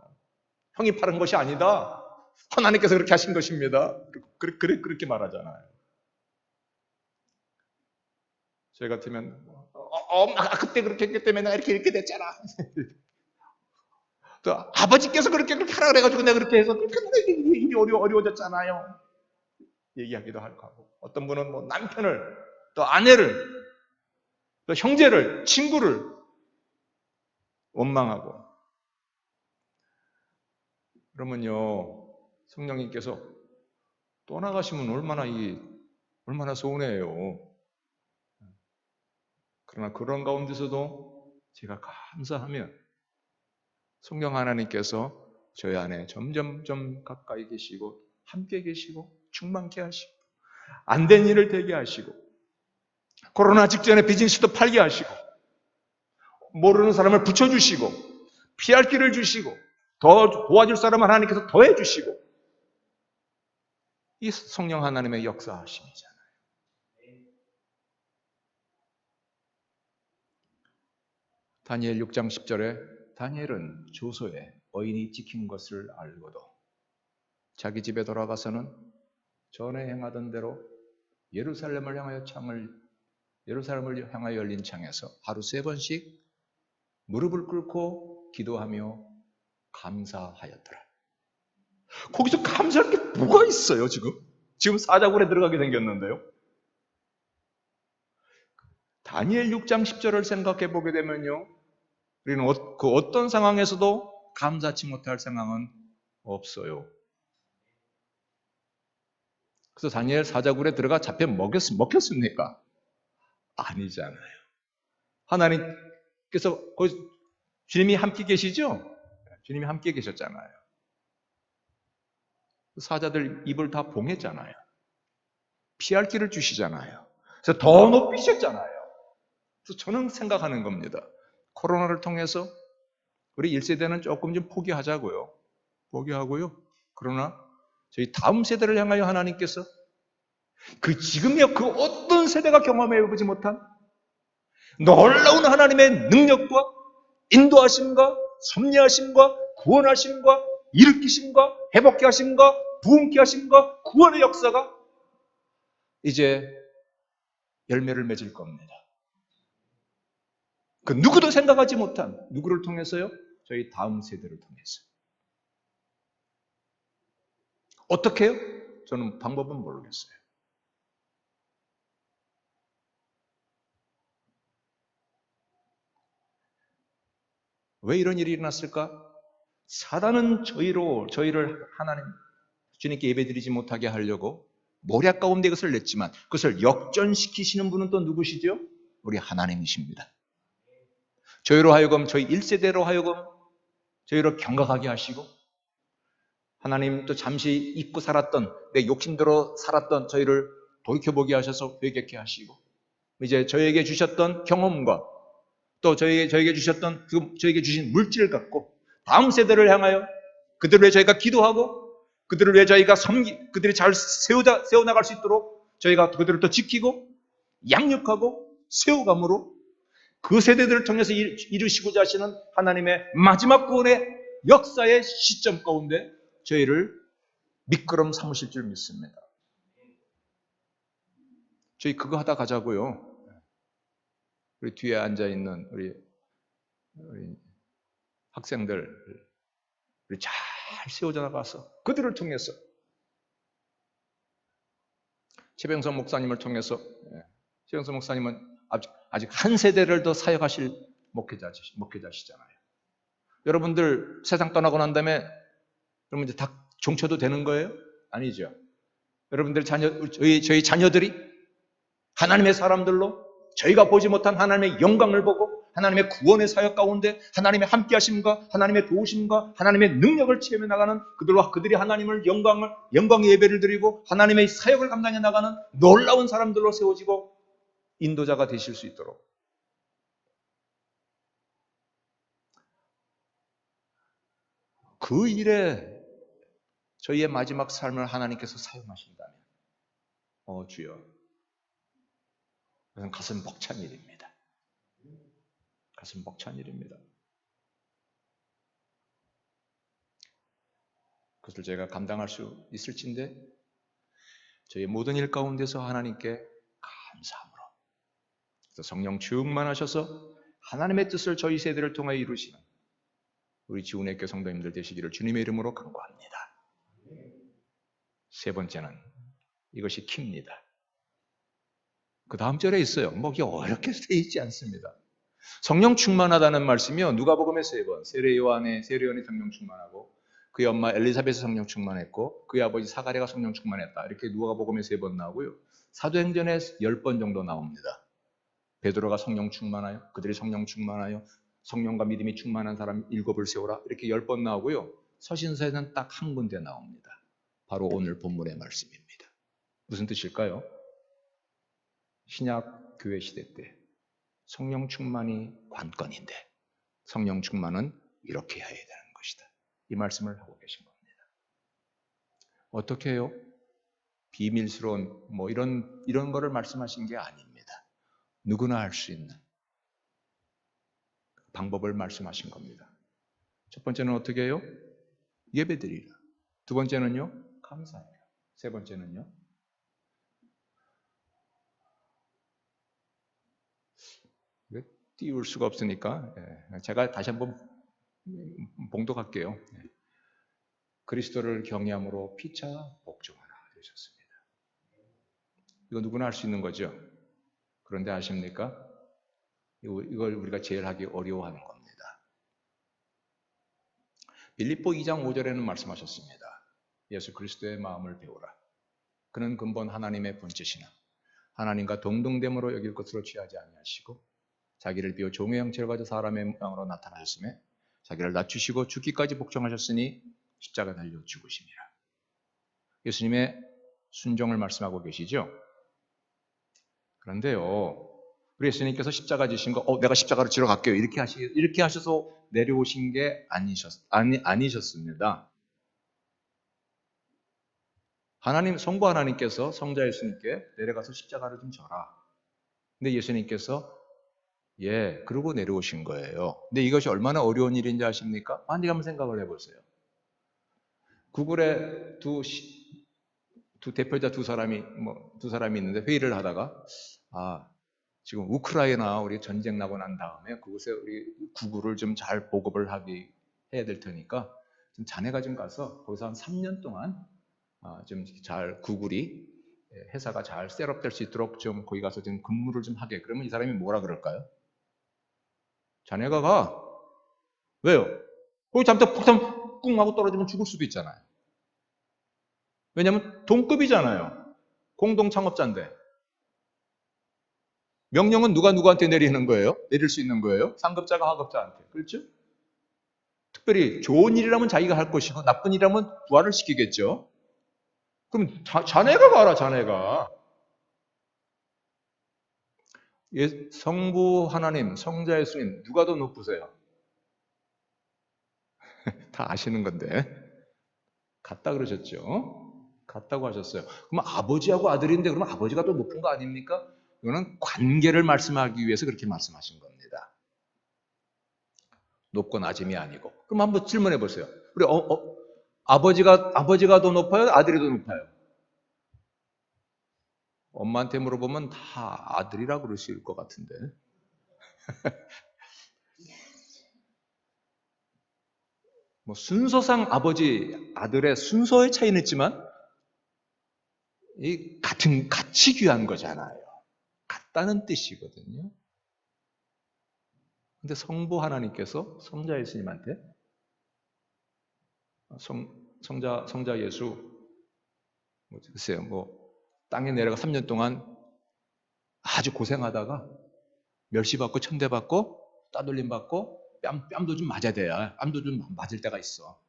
B: 형이 팔은 것이 아니다. 하나님께서 그렇게 하신 것입니다. 그렇게 말하잖아요. 저희 같으면 그때 그렇게 했기 때문에 내가 이렇게 됐잖아. 또 아버지께서 그렇게 하라 그래가지고 내가 그렇게 해서 일이 어려워졌잖아요. 얘기하기도 하고 어떤 분은 뭐 남편을 또 아내를 또 형제를 친구를 원망하고 그러면요 성령님께서 떠나가시면 얼마나 서운해요. 그러나 그런 가운데서도 제가 감사하면 성령 하나님께서 저희 안에 점점점 가까이 계시고 함께 계시고 충만케 하시고 안 된 일을 되게 하시고 코로나 직전에 비즈니스도 팔게 하시고 모르는 사람을 붙여주시고 피할 길을 주시고 더 도와줄 사람을 하나님께서 더해 주시고 이 성령 하나님의 역사하심이잖아요. 다니엘 6장 10절에 다니엘은 조소에 어인이 찍힌 것을 알고도 자기 집에 돌아가서는 전에 행하던 대로 예루살렘을 향하여 열린 창에서 하루 3번씩 무릎을 꿇고 기도하며 감사하였더라. 거기서 감사할 게 뭐가 있어요, 지금 사자굴에 들어가게 생겼는데요. 다니엘 6장 10절을 생각해 보게 되면요. 우리는 그 어떤 상황에서도 감사치 못할 상황은 없어요. 그래서 다니엘 사자굴에 들어가 잡혀 먹혔습니까? 아니잖아요. 하나님께서 주님이 함께 계시죠? 주님이 함께 계셨잖아요. 사자들 입을 다 봉했잖아요. 피할 길을 주시잖아요. 그래서 더 높이셨잖아요. 그래서 저는 생각하는 겁니다. 코로나를 통해서 우리 1세대는 조금 좀 포기하자고요. 포기하고요. 그러나 저희 다음 세대를 향하여 하나님께서 지금의 그 어떤 세대가 경험해보지 못한 놀라운 하나님의 능력과 인도하심과 섭리하심과 구원하심과 일으키심과 회복케 하심과 부흥케 하심과 구원의 역사가 이제 열매를 맺을 겁니다. 그 누구도 생각하지 못한 누구를 통해서요? 저희 다음 세대를 통해서. 어떻게 해요? 저는 방법은 모르겠어요. 왜 이런 일이 일어났을까? 사단은 저희를 하나님, 주님께 예배드리지 못하게 하려고 모략 가운데 그것을 냈지만 그것을 역전시키시는 분은 또 누구시죠? 우리 하나님이십니다. 저희로 하여금, 저희 1세대로 하여금 저희를 경각하게 하시고 하나님 또 잠시 잊고 살았던 내 욕심대로 살았던 저희를 돌이켜보게 하셔서 회개케 하시고 이제 저희에게 주셨던 경험과 또 저희에게 주신 물질을 갖고 다음 세대를 향하여 그들을 위해 저희가 기도하고 그들을 위해 저희가 그들이 잘 세워나갈 수 있도록 저희가 그들을 또 지키고 양육하고 세워감으로 그 세대들을 통해서 이루시고자 하시는 하나님의 마지막 구원의 역사의 시점 가운데 저희를 미끄럼 삼으실 줄 믿습니다. 저희 그거 하다 가자고요. 우리 뒤에 앉아있는 우리 학생들 우리 잘 세워져 나가서 그들을 통해서 최병선 목사님을 통해서 최병선 목사님은 아직 한 세대를 더 사역하실 목회자시잖아요. 여러분들 세상 떠나고 난 다음에 그러면 이제 다 종쳐도 되는 거예요? 아니죠. 여러분들 저희 자녀들이 하나님의 사람들로 저희가 보지 못한 하나님의 영광을 보고 하나님의 구원의 사역 가운데 하나님의 함께하심과 하나님의 도우심과 하나님의 능력을 체험해 나가는 그들이 하나님을 영광의 예배를 드리고 하나님의 사역을 감당해 나가는 놀라운 사람들로 세워지고 인도자가 되실 수 있도록 그 일에 저희의 마지막 삶을 하나님께서 사용하신다면 주여, 그것은 가슴 벅찬 일입니다. 가슴 벅찬 일입니다. 그것을 제가 감당할 수 있을진데 저희 모든 일 가운데서 하나님께 감사함으로 그래서 성령 충만하셔서 하나님의 뜻을 저희 세대를 통하여 이루시는 우리 지훈의 교회 성도님들 되시기를 주님의 이름으로 간구합니다. 세 번째는 이것이 킵니다. 그 다음 절에 있어요. 뭐 이게 어렵게 되어 있지 않습니다. 성령 충만하다는 말씀이요. 누가복음에 3번 세례요한이 성령 충만하고 그의 엄마 엘리사벳이 성령 충만했고 그의 아버지 사가랴가 성령 충만했다. 이렇게 누가복음에 3번 나오고요. 사도행전에 10번 정도 나옵니다. 베드로가 성령 충만하여 그들이 성령 충만하여 성령과 믿음이 충만한 사람 7을 세우라. 이렇게 10번 나오고요. 서신서에는 딱 한 군데 나옵니다. 바로 오늘 본문의 말씀입니다. 무슨 뜻일까요? 신약 교회 시대 때 성령 충만이 관건인데 성령 충만은 이렇게 해야 되는 것이다. 이 말씀을 하고 계신 겁니다. 어떻게 해요? 비밀스러운 이런 거를 말씀하신 게 아닙니다. 누구나 할 수 있는 방법을 말씀하신 겁니다. 첫 번째는 어떻게 해요? 예배드리라. 두 번째는요? 감사해라. 세 번째는요? 띄울 수가 없으니까 제가 다시 한번 봉독할게요. 그리스도를 경외함으로 피차 복종하라 되셨습니다. 이거 누구나 할 수 있는 거죠. 그런데 아십니까? 이걸 우리가 제일 하기 어려워하는 겁니다. 빌립보 2장 5절에는 말씀하셨습니다. 예수 그리스도의 마음을 배우라. 그는 근본 하나님의 본체시나 하나님과 동등됨으로 여길 것으로 취하지 아니하시고 자기를 비워 종의 형체를 가져 사람의 모양으로 나타나셨으며 자기를 낮추시고 죽기까지 복종하셨으니 십자가 달려 죽으심이라. 예수님의 순종을 말씀하고 계시죠. 그런데요, 우리 예수님께서 십자가 지신 거, 내가 십자가를 지러 갈게요. 이렇게 하셔서 내려오신 게 아니셨습니다. 성부 하나님께서 성자 예수님께 내려가서 십자가를 좀 져라. 근데 예수님께서 그러고 내려오신 거예요. 근데 이것이 얼마나 어려운 일인지 아십니까? 한번 생각을 해보세요. 구글에 두 대표자 두 사람이 있는데 회의를 하다가 지금 우크라이나 우리 전쟁 나고 난 다음에 그곳에 우리 구글을 좀 잘 보급을 해야 될 테니까 좀 자네가 좀 가서 거기서 한 3년 동안 좀 잘 구글이 회사가 잘 셋업될 수 있도록 좀 거기 가서 좀 근무를 좀 하게. 그러면 이 사람이 뭐라 그럴까요? 자네가 가. 왜요? 거기 잠깐 폭탄 꿍 하고 떨어지면 죽을 수도 있잖아요. 왜냐하면 동급이잖아요. 공동 창업자인데. 명령은 누가 누구한테 내리는 거예요? 내릴 수 있는 거예요? 상급자가 하급자한테. 그렇죠? 특별히 좋은 일이라면 자기가 할 것이고 나쁜 일이라면 부하를 시키겠죠. 그럼 자네가 가라, 자네가. 성부 하나님, 성자 예수님 누가 더 높으세요? 다 아시는 건데. 같다 그러셨죠? 같다고 하셨어요. 그럼 아버지하고 아들인데 그러면 아버지가 더 높은 거 아닙니까? 이거는 관계를 말씀하기 위해서 그렇게 말씀하신 겁니다. 높고 낮음이 아니고. 그럼 한번 질문해 보세요. 우리 아버지가 더 높아요? 아들이 더 높아요? 엄마한테 물어보면 다 아들이라고 그러실 것 같은데. 순서상 아들의 순서의 차이는 있지만 같이 귀한 거잖아요. 같다는 뜻이거든요. 근데 성부 하나님께서 성자 예수님한테 성자 예수 글쎄요, 땅에 내려가 3년 동안 아주 고생하다가 멸시받고 천대받고 따돌림 받고 뺨도 좀 맞아야 돼야 뺨도 좀 맞을 때가 있어.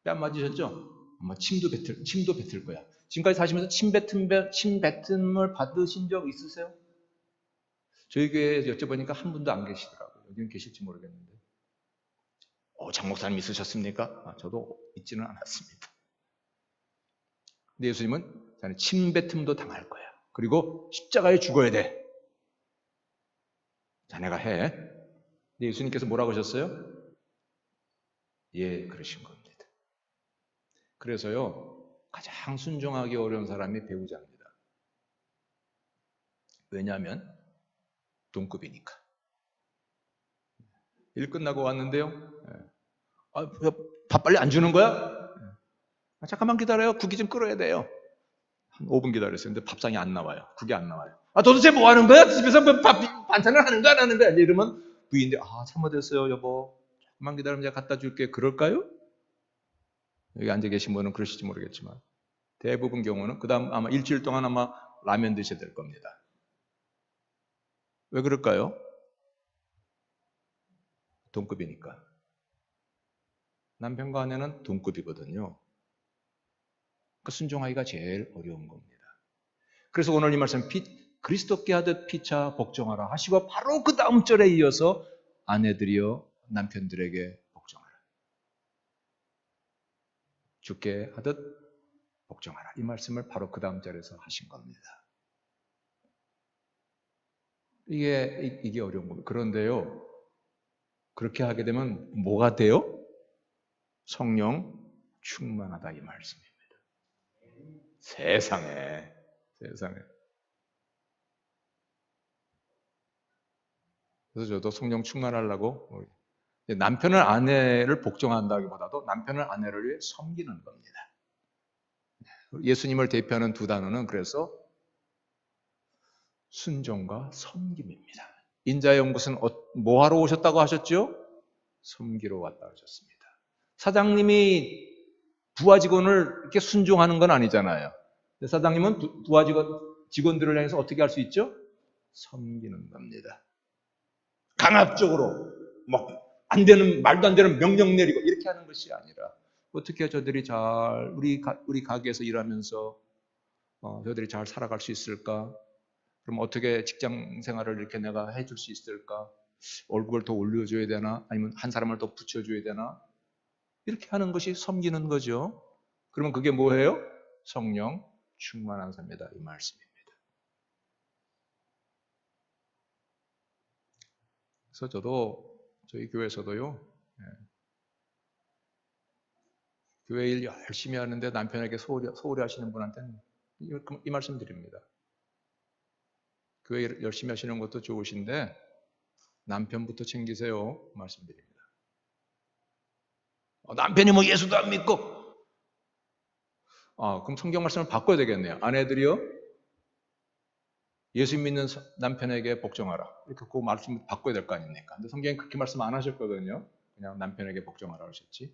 B: 뺨 맞으셨죠? 아마 침도 뱉을 거야. 지금까지 사시면서 침 뱉음을 받으신 적 있으세요? 저희 교회에 여쭤보니까 한 분도 안 계시더라고요. 여기는 계실지 모르겠는데. 장 목사님 있으셨습니까? 저도 있지는 않았습니다. 근데 예수님은 자네 침 뱉음도 당할 거야. 그리고 십자가에 죽어야 돼. 자네가 해. 근데 예수님께서 뭐라고 하셨어요? 예, 그러신 겁니다. 그래서요, 가장 순종하기 어려운 사람이 배우자입니다. 왜냐하면 동급이니까. 일 끝나고 왔는데요. 밥 빨리 안 주는 거야? 잠깐만 기다려요. 국이 좀 끓어야 돼요. 한 5분 기다렸어요. 근데 밥상이 안 나와요. 국이 안 나와요. 도대체 뭐 하는 거야? 집에서 반찬을 하는 거야? 안 하는 거야? 이러면 부인이 잘못했어요, 여보. 조금만 기다리면 제가 갖다 줄게. 그럴까요? 여기 앉아 계신 분은 그러실지 모르겠지만 대부분 경우는 그 다음 아마 일주일 동안 아마 라면 드셔야 될 겁니다. 왜 그럴까요? 동급이니까. 남편과 아내는 동급이거든요. 그 순종하기가 제일 어려운 겁니다. 그래서 오늘 이 말씀 그리스도께 하듯 피차 복종하라 하시고 바로 그 다음 절에 이어서 아내들이여 남편들에게 복종하라. 주께 하듯 복종하라. 이 말씀을 바로 그 다음 절에서 하신 겁니다. 이게 어려운 겁니다. 그런데요, 그렇게 하게 되면 뭐가 돼요? 성령 충만하다 이 말씀입니다. 세상에. 그래서 저도 성령 충만하려고 남편을 아내를 복종한다기보다도 남편을 아내를 위해 섬기는 겁니다. 예수님을 대표하는 두 단어는 그래서 순종과 섬김입니다. 인자의 영 무슨 뭐하러 오셨다고 하셨죠? 섬기러 왔다 하셨습니다. 사장님이 부하 직원을 이렇게 순종하는 건 아니잖아요. 사장님은 부하 직원들을 향해서 어떻게 할 수 있죠? 섬기는 겁니다. 강압적으로 말도 안 되는 명령 내리고 이렇게 하는 것이 아니라 어떻게 저들이 잘 우리 가게에서 일하면서 저들이 잘 살아갈 수 있을까? 그럼 어떻게 직장 생활을 이렇게 내가 해줄 수 있을까? 월급을 더 올려줘야 되나? 아니면 한 사람을 더 붙여줘야 되나? 이렇게 하는 것이 섬기는 거죠. 그러면 그게 뭐예요? 성령 충만한 삶이다 이 말씀입니다. 그래서 저희 교회에서도요. 교회 일 열심히 하는데 남편에게 소홀히 하시는 분한테는 이 말씀 드립니다. 교회 일 열심히 하시는 것도 좋으신데 남편부터 챙기세요 말씀드립니다. 남편이 예수도 안 믿고 그럼 성경 말씀을 바꿔야 되겠네요. 아내들이요 예수 믿는 남편에게 복종하라. 이렇게 그 말씀을 바꿔야 될 거 아닙니까? 근데 성경에 그렇게 말씀 안 하셨거든요. 그냥 남편에게 복종하라 하셨지.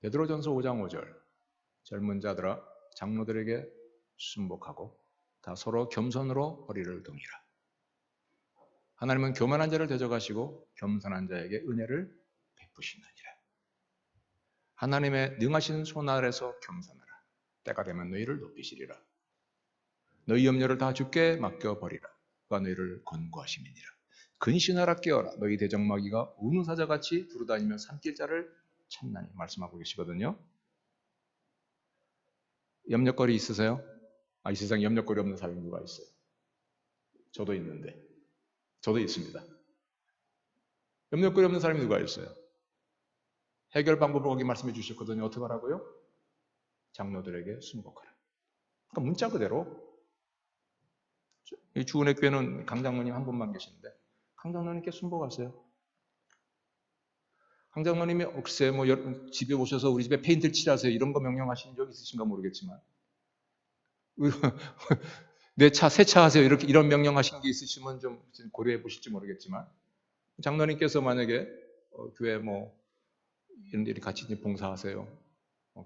B: 베드로전서 5장 5절 젊은 자들아 장로들에게 순복하고 다 서로 겸손으로 허리를 동이라. 하나님은 교만한 자를 대적하시고 겸손한 자에게 은혜를 베푸시느니라. 하나님의 능하신 손 아래서 겸손하라. 때가 되면 너희를 높이시리라. 너희 염려를 다 주께 맡겨버리라. 그가 너희를 권고하심이니라. 근신하라 깨어라. 너희 대적마귀가 우는 사자같이 두루다니며 삼킬 자를 찾나니 말씀하고 계시거든요. 염려거리 있으세요? 이 세상에 염려거리 없는 사람이 누가 있어요? 저도 있는데. 저도 있습니다. 염려거리 없는 사람이 누가 있어요? 해결 방법을 거기 말씀해 주셨거든요. 어떻게 하라고요? 장로들에게 순복하라. 그러니까 문자 그대로 이 주은혜 교회는 강 장로님 한 분만 계시는데 강 장로님께 순복하세요. 강 장로님이 글쎄 집에 오셔서 우리 집에 페인트를 칠하세요 이런 거 명령하신 적 있으신가 모르겠지만 내 차 세차하세요 이런 명령하신 게 있으시면 좀 고려해 보실지 모르겠지만 장로님께서 만약에 교회 뭐 이런 일이 같이 이제 봉사하세요.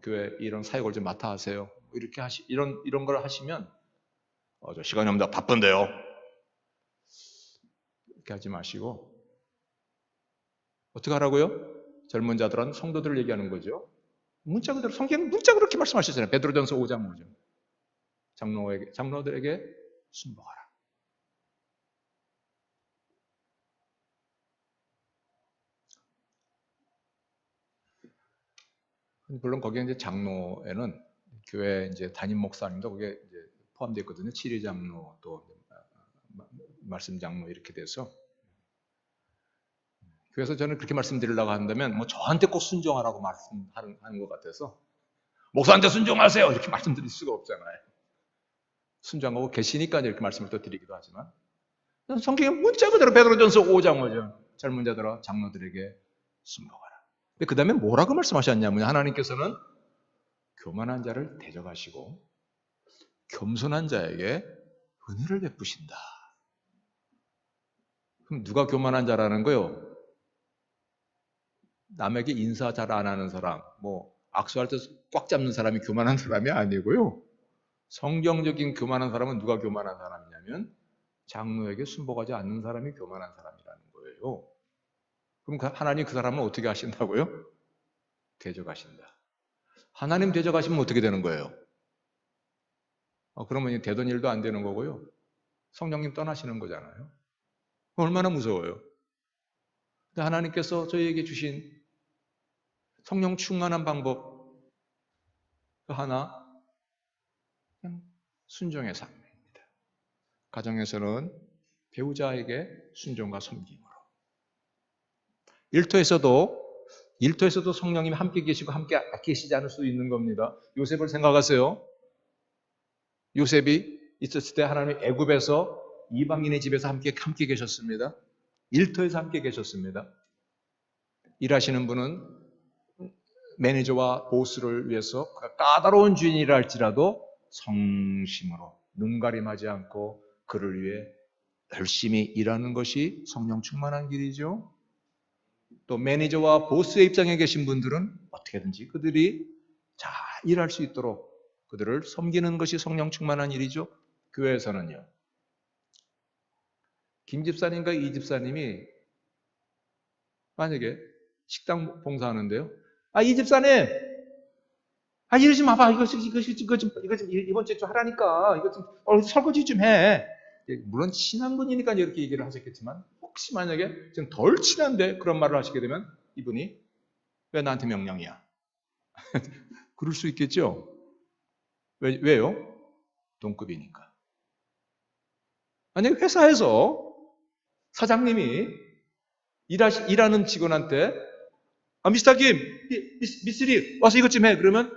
B: 교회 이런 사역을 좀 맡아 하세요. 이렇게 이런 걸 하시면 저 시간이 없다 바쁜데요. 이렇게 하지 마시고 어떻게 하라고요? 젊은 자들은 성도들을 얘기하는 거죠. 문자 그대로 성경 문자 그렇게 말씀하셨잖아요. 베드로전서 5장 5절. 장로들에게 순복하라. 물론 거기에 이제 장로에는 교회 이제 담임 목사님도 거기에 이제 포함되어 있거든요. 치리 장로 또 말씀 장로 이렇게 돼서 그래서 저는 그렇게 말씀드리려고 한다면 뭐 저한테 꼭 순종하라고 말씀하는 것 같아서 목사한테 순종하세요 이렇게 말씀드릴 수가 없잖아요. 순종하고 계시니까 이렇게 말씀을 또 드리기도 하지만 성경에 문자 그대로 베드로전서 5장 5절 젊은 자들아 장로들에게 순복하라. 근데 그 다음에 뭐라고 말씀하셨냐면 하나님께서는 교만한 자를 대적하시고 겸손한 자에게 은혜를 베푸신다. 그럼 누가 교만한 자라는 거요? 남에게 인사 잘 안 하는 사람, 뭐 악수할 때 꽉 잡는 사람이 교만한 사람이 아니고요. 성경적인 교만한 사람은 누가 교만한 사람이냐면 장로에게 순복하지 않는 사람이 교만한 사람이라는 거예요. 그럼 하나님 그 사람은 어떻게 하신다고요? 대적하신다. 하나님 대적하시면 어떻게 되는 거예요? 그러면 되던 일도 안 되는 거고요. 성령님 떠나시는 거잖아요. 얼마나 무서워요. 근데 하나님께서 저희에게 주신 성령 충만한 방법 하나, 그냥 순종의 삶입니다. 가정에서는 배우자에게 순종과 섬김으로. 일터에서도 성령님이 함께 계시고 함께 계시지 않을 수 있는 겁니다. 요셉을 생각하세요. 요셉이 있었을 때 하나님이 애굽에서 이방인의 집에서 함께 계셨습니다. 일터에서 함께 계셨습니다. 일하시는 분은 매니저와 보스를 위해서 까다로운 주인이라 할지라도 성심으로 눈가림하지 않고 그를 위해 열심히 일하는 것이 성령 충만한 길이죠. 또 매니저와 보스의 입장에 계신 분들은 어떻게든지 그들이 잘 일할 수 있도록 그들을 섬기는 것이 성령 충만한 일이죠. 교회에서는요. 김 집사님과 이 집사님이 만약에 식당 봉사하는데요. 이 집사님, 이러지 마봐. 이거 좀 이번 주에 좀 하라니까. 이거 좀 설거지 좀 해. 물론 친한 분이니까 이렇게 얘기를 하셨겠지만 혹시 만약에 좀 덜 친한데 그런 말을 하시게 되면 이분이 왜 나한테 명령이야? 그럴 수 있겠죠. 왜요? 동급이니까. 만약에 회사에서 사장님이 일하는 직원한테 미스터 김, 미스리 와서 이것 좀 해. 그러면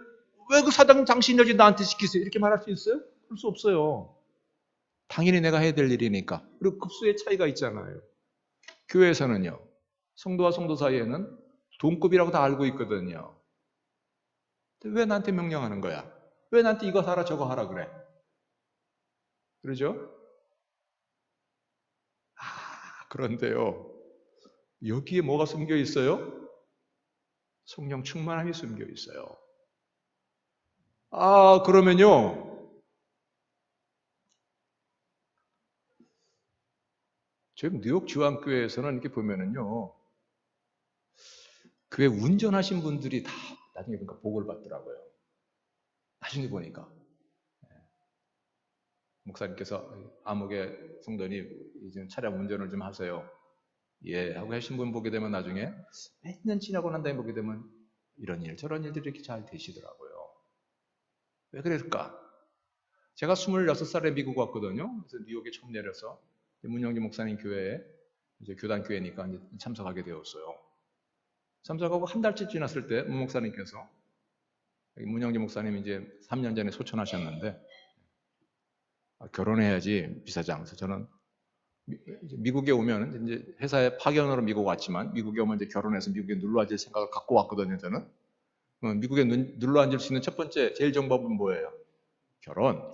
B: 왜 그 사장 당신 여지 나한테 시키세요? 이렇게 말할 수 있어요? 그럴 수 없어요. 당연히 내가 해야 될 일이니까. 그리고 급수의 차이가 있잖아요. 교회에서는요. 성도와 성도 사이에는 동급이라고 다 알고 있거든요. 근데 왜 나한테 명령하는 거야? 왜 나한테 이거 하라 저거 하라 그래? 그러죠? 그런데요. 여기에 뭐가 숨겨 있어요? 성령 충만함이 숨겨 있어요. 그러면요. 지금 뉴욕 주한교회에서는 이렇게 보면은요. 교회 운전하신 분들이 다 나중에 보니까 복을 받더라고요. 나중에 보니까. 목사님께서 암흑의 성도님 이제 차량 운전을 좀 하세요. 예, 하고 하신 분 보게 되면 나중에 몇 년 지나고 난 다음에 보게 되면 이런 일 저런 일들이 이렇게 잘 되시더라고요. 왜 그럴까? 제가 26살에 미국 왔거든요. 그래서 뉴욕에 처음 내려서 문영기 목사님 교회에 이제 교단 교회니까 이제 참석하게 되었어요. 참석하고 한 달째 지났을 때 문 목사님께서 문영기 목사님 이제 3년 전에 소천하셨는데 결혼해야지 비사장. 그래서 저는 미국에 오면 이제 회사에 파견으로 미국 왔지만 미국에 오면 이제 결혼해서 미국에 눌러 앉을 생각을 갖고 왔거든요. 저는 미국에 눌러 앉을 수 있는 첫 번째 제일 좋은 법은 뭐예요? 결혼.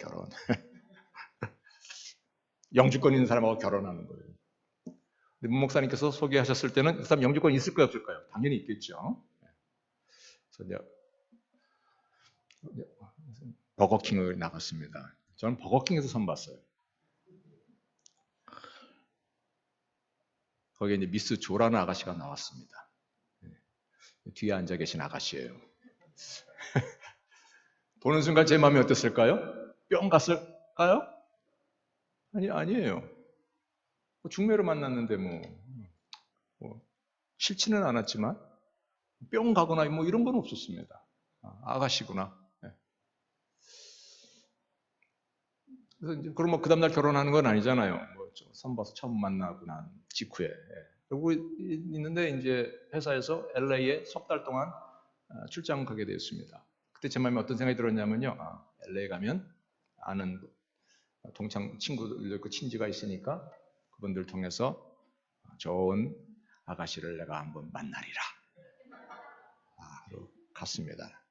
B: 영주권 있는 사람하고 결혼하는 거예요. 문 목사님께서 소개하셨을 때는 그 사람 영주권이 있을까요, 없을까요? 당연히 있겠죠. 그래서 버거킹을 나갔습니다. 저는 버거킹에서 선 봤어요. 거기에 이제 미스 조라는 아가씨가 나왔습니다. 뒤에 앉아 계신 아가씨예요. 보는 순간 제 마음이 어땠을까요? 뿅 갔을까요? 아니에요. 중매로 만났는데 뭐 싫지는 않았지만 뿅 가거나 뭐 이런 건 없었습니다. 아가씨구나. 네. 그래서 이제 그럼 뭐 그 다음날 결혼하는 건 아니잖아요. 뭐 선 봐서 처음 만나고 난 직후에. 그리고 있는데 이제 회사에서 LA에 석 달 동안 출장 가게 되었습니다. 그때 제 마음에 어떤 생각이 들었냐면요. LA 가면 아는 동창 친구들 그 친지가 있으니까 그분들 통해서 좋은 아가씨를 내가 한번 만나리라. 갔습니다.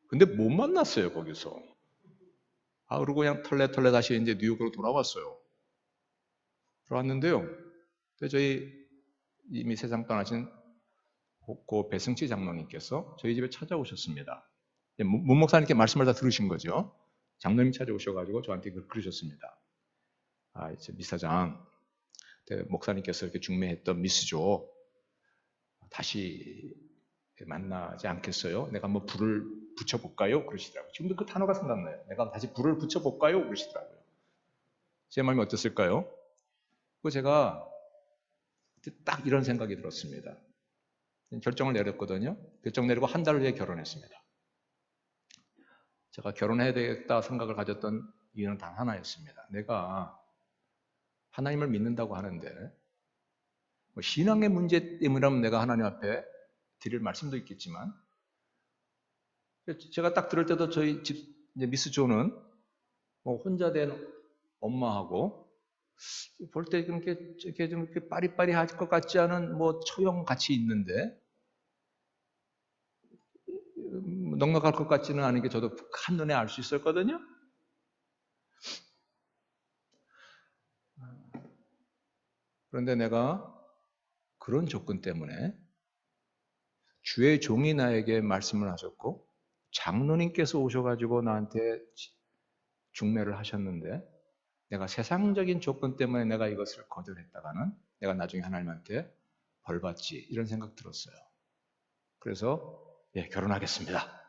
B: 근데 못 만났어요, 거기서. 그리고 그냥 털레 다시 이제 뉴욕으로 돌아왔어요. 들어왔는데요. 저희 이미 세상 떠나신 고 배승치 장로님께서 저희 집에 찾아오셨습니다. 문 목사님께 말씀을 다 들으신 거죠. 장로님 찾아오셔가지고 저한테 그러셨습니다. 이제 미사장, 목사님께서 이렇게 중매했던 미스조 다시 만나지 않겠어요? 내가 한번 불을 붙여볼까요? 그러시더라고요. 지금도 그 단어가 생각나요. 내가 다시 불을 붙여볼까요? 그러시더라고요. 제 마음이 어땠을까요? 제가 딱 이런 생각이 들었습니다. 결정을 내렸거든요. 결정 내리고 한 달 후에 결혼했습니다. 제가 결혼해야 되겠다 생각을 가졌던 이유는 단 하나였습니다. 내가 하나님을 믿는다고 하는데 신앙의 문제 때문이라면 내가 하나님 앞에 드릴 말씀도 있겠지만 제가 딱 들을 때도 저희 집 미스 조는 혼자 된 엄마하고 볼 때 이렇게 좀 빠리빠리할 것 같지 않은 처형 같이 있는데 넉넉할 것 같지는 않은 게 저도 한눈에 알 수 있었거든요. 그런데 내가 그런 조건 때문에 주의 종이 나에게 말씀을 하셨고 장로님께서 오셔가지고 나한테 중매를 하셨는데 내가 세상적인 조건 때문에 내가 이것을 거절했다가는 내가 나중에 하나님한테 벌받지 이런 생각 들었어요. 그래서 결혼하겠습니다.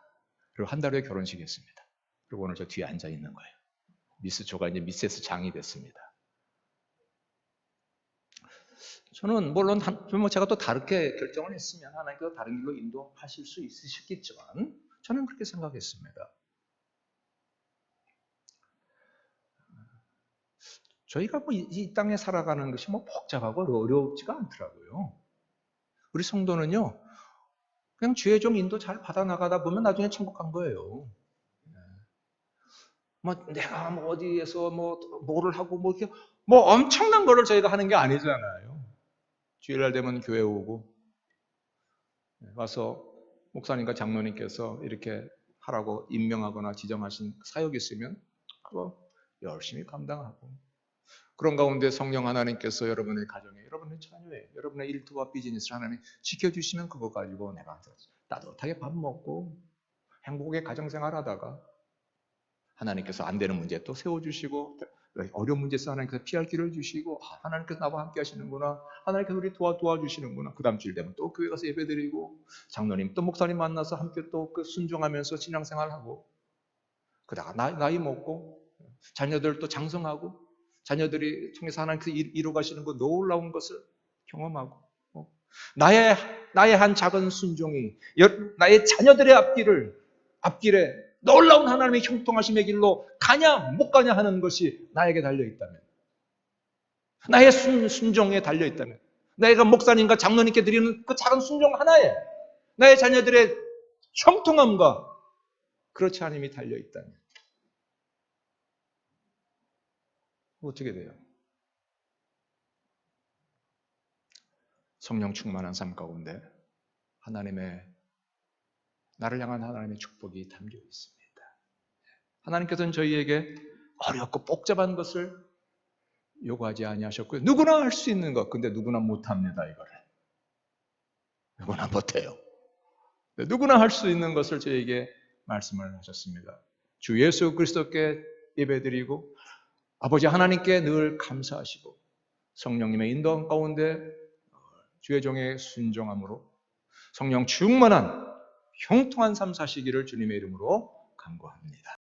B: 그리고 한 달 후에 결혼식 했습니다. 그리고 오늘 저 뒤에 앉아 있는 거예요. 미스 조가 이제 미세스 장이 됐습니다. 저는 물론 제가 또 다르게 결정을 했으면 하나님께서 다른 길로 인도하실 수 있으시겠지만 저는 그렇게 생각했습니다. 저희가 이 땅에 살아가는 것이 복잡하고 어렵지가 않더라고요. 우리 성도는요, 그냥 주의 종 인도 잘 받아 나가다 보면 나중에 천국 간 거예요. 내가 어디에서 뭐를 하고 이렇게 엄청난 거를 저희가 하는 게 아니잖아요. 주일날 되면 교회 오고 와서 목사님과 장로님께서 이렇게 하라고 임명하거나 지정하신 사역이 있으면 그거 열심히 감당하고 그런 가운데 성령 하나님께서 여러분의 가정에, 여러분의 자녀에, 여러분의 일터와 비즈니스를 하나님 지켜주시면 그거 가지고 내가 따뜻하게 밥 먹고 행복하게 가정생활 하다가 하나님께서 안 되는 문제 또 세워주시고 어려운 문제에서 하나님께서 피할 길을 주시고 하나님께서 나와 함께 하시는구나, 하나님께서 우리 도와주시는구나. 그 다음 주일 되면 또 교회 가서 예배드리고 장로님 또 목사님 만나서 함께 또 순종하면서 신앙생활하고 그러다가 나이 먹고 자녀들 또 장성하고 자녀들이 통해서 하나님께서 이루가시는 그 놀라운 것을 경험하고 나의 한 작은 순종이 나의 자녀들의 앞길에 놀라운 하나님의 형통하심의 길로 가냐 못 가냐 하는 것이 나에게 달려있다면, 나의 순종에 달려있다면, 내가 목사님과 장로님께 드리는 그 작은 순종 하나에 나의 자녀들의 형통함과 그렇지 않음이 달려있다면 어떻게 돼요? 성령 충만한 삶 가운데 나를 향한 하나님의 축복이 담겨 있습니다. 하나님께서는 저희에게 어렵고 복잡한 것을 요구하지 아니하셨고요. 누구나 할 수 있는 것, 근데 누구나 못합니다. 이거를 누구나 못해요. 누구나 할 수 있는 것을 저에게 말씀을 하셨습니다. 주 예수 그리스도께 예배드리고 아버지 하나님께 늘 감사하시고 성령님의 인도함 가운데 주의 종의 순종함으로 성령 충만한 형통한 삶 사시기를 주님의 이름으로 간구합니다.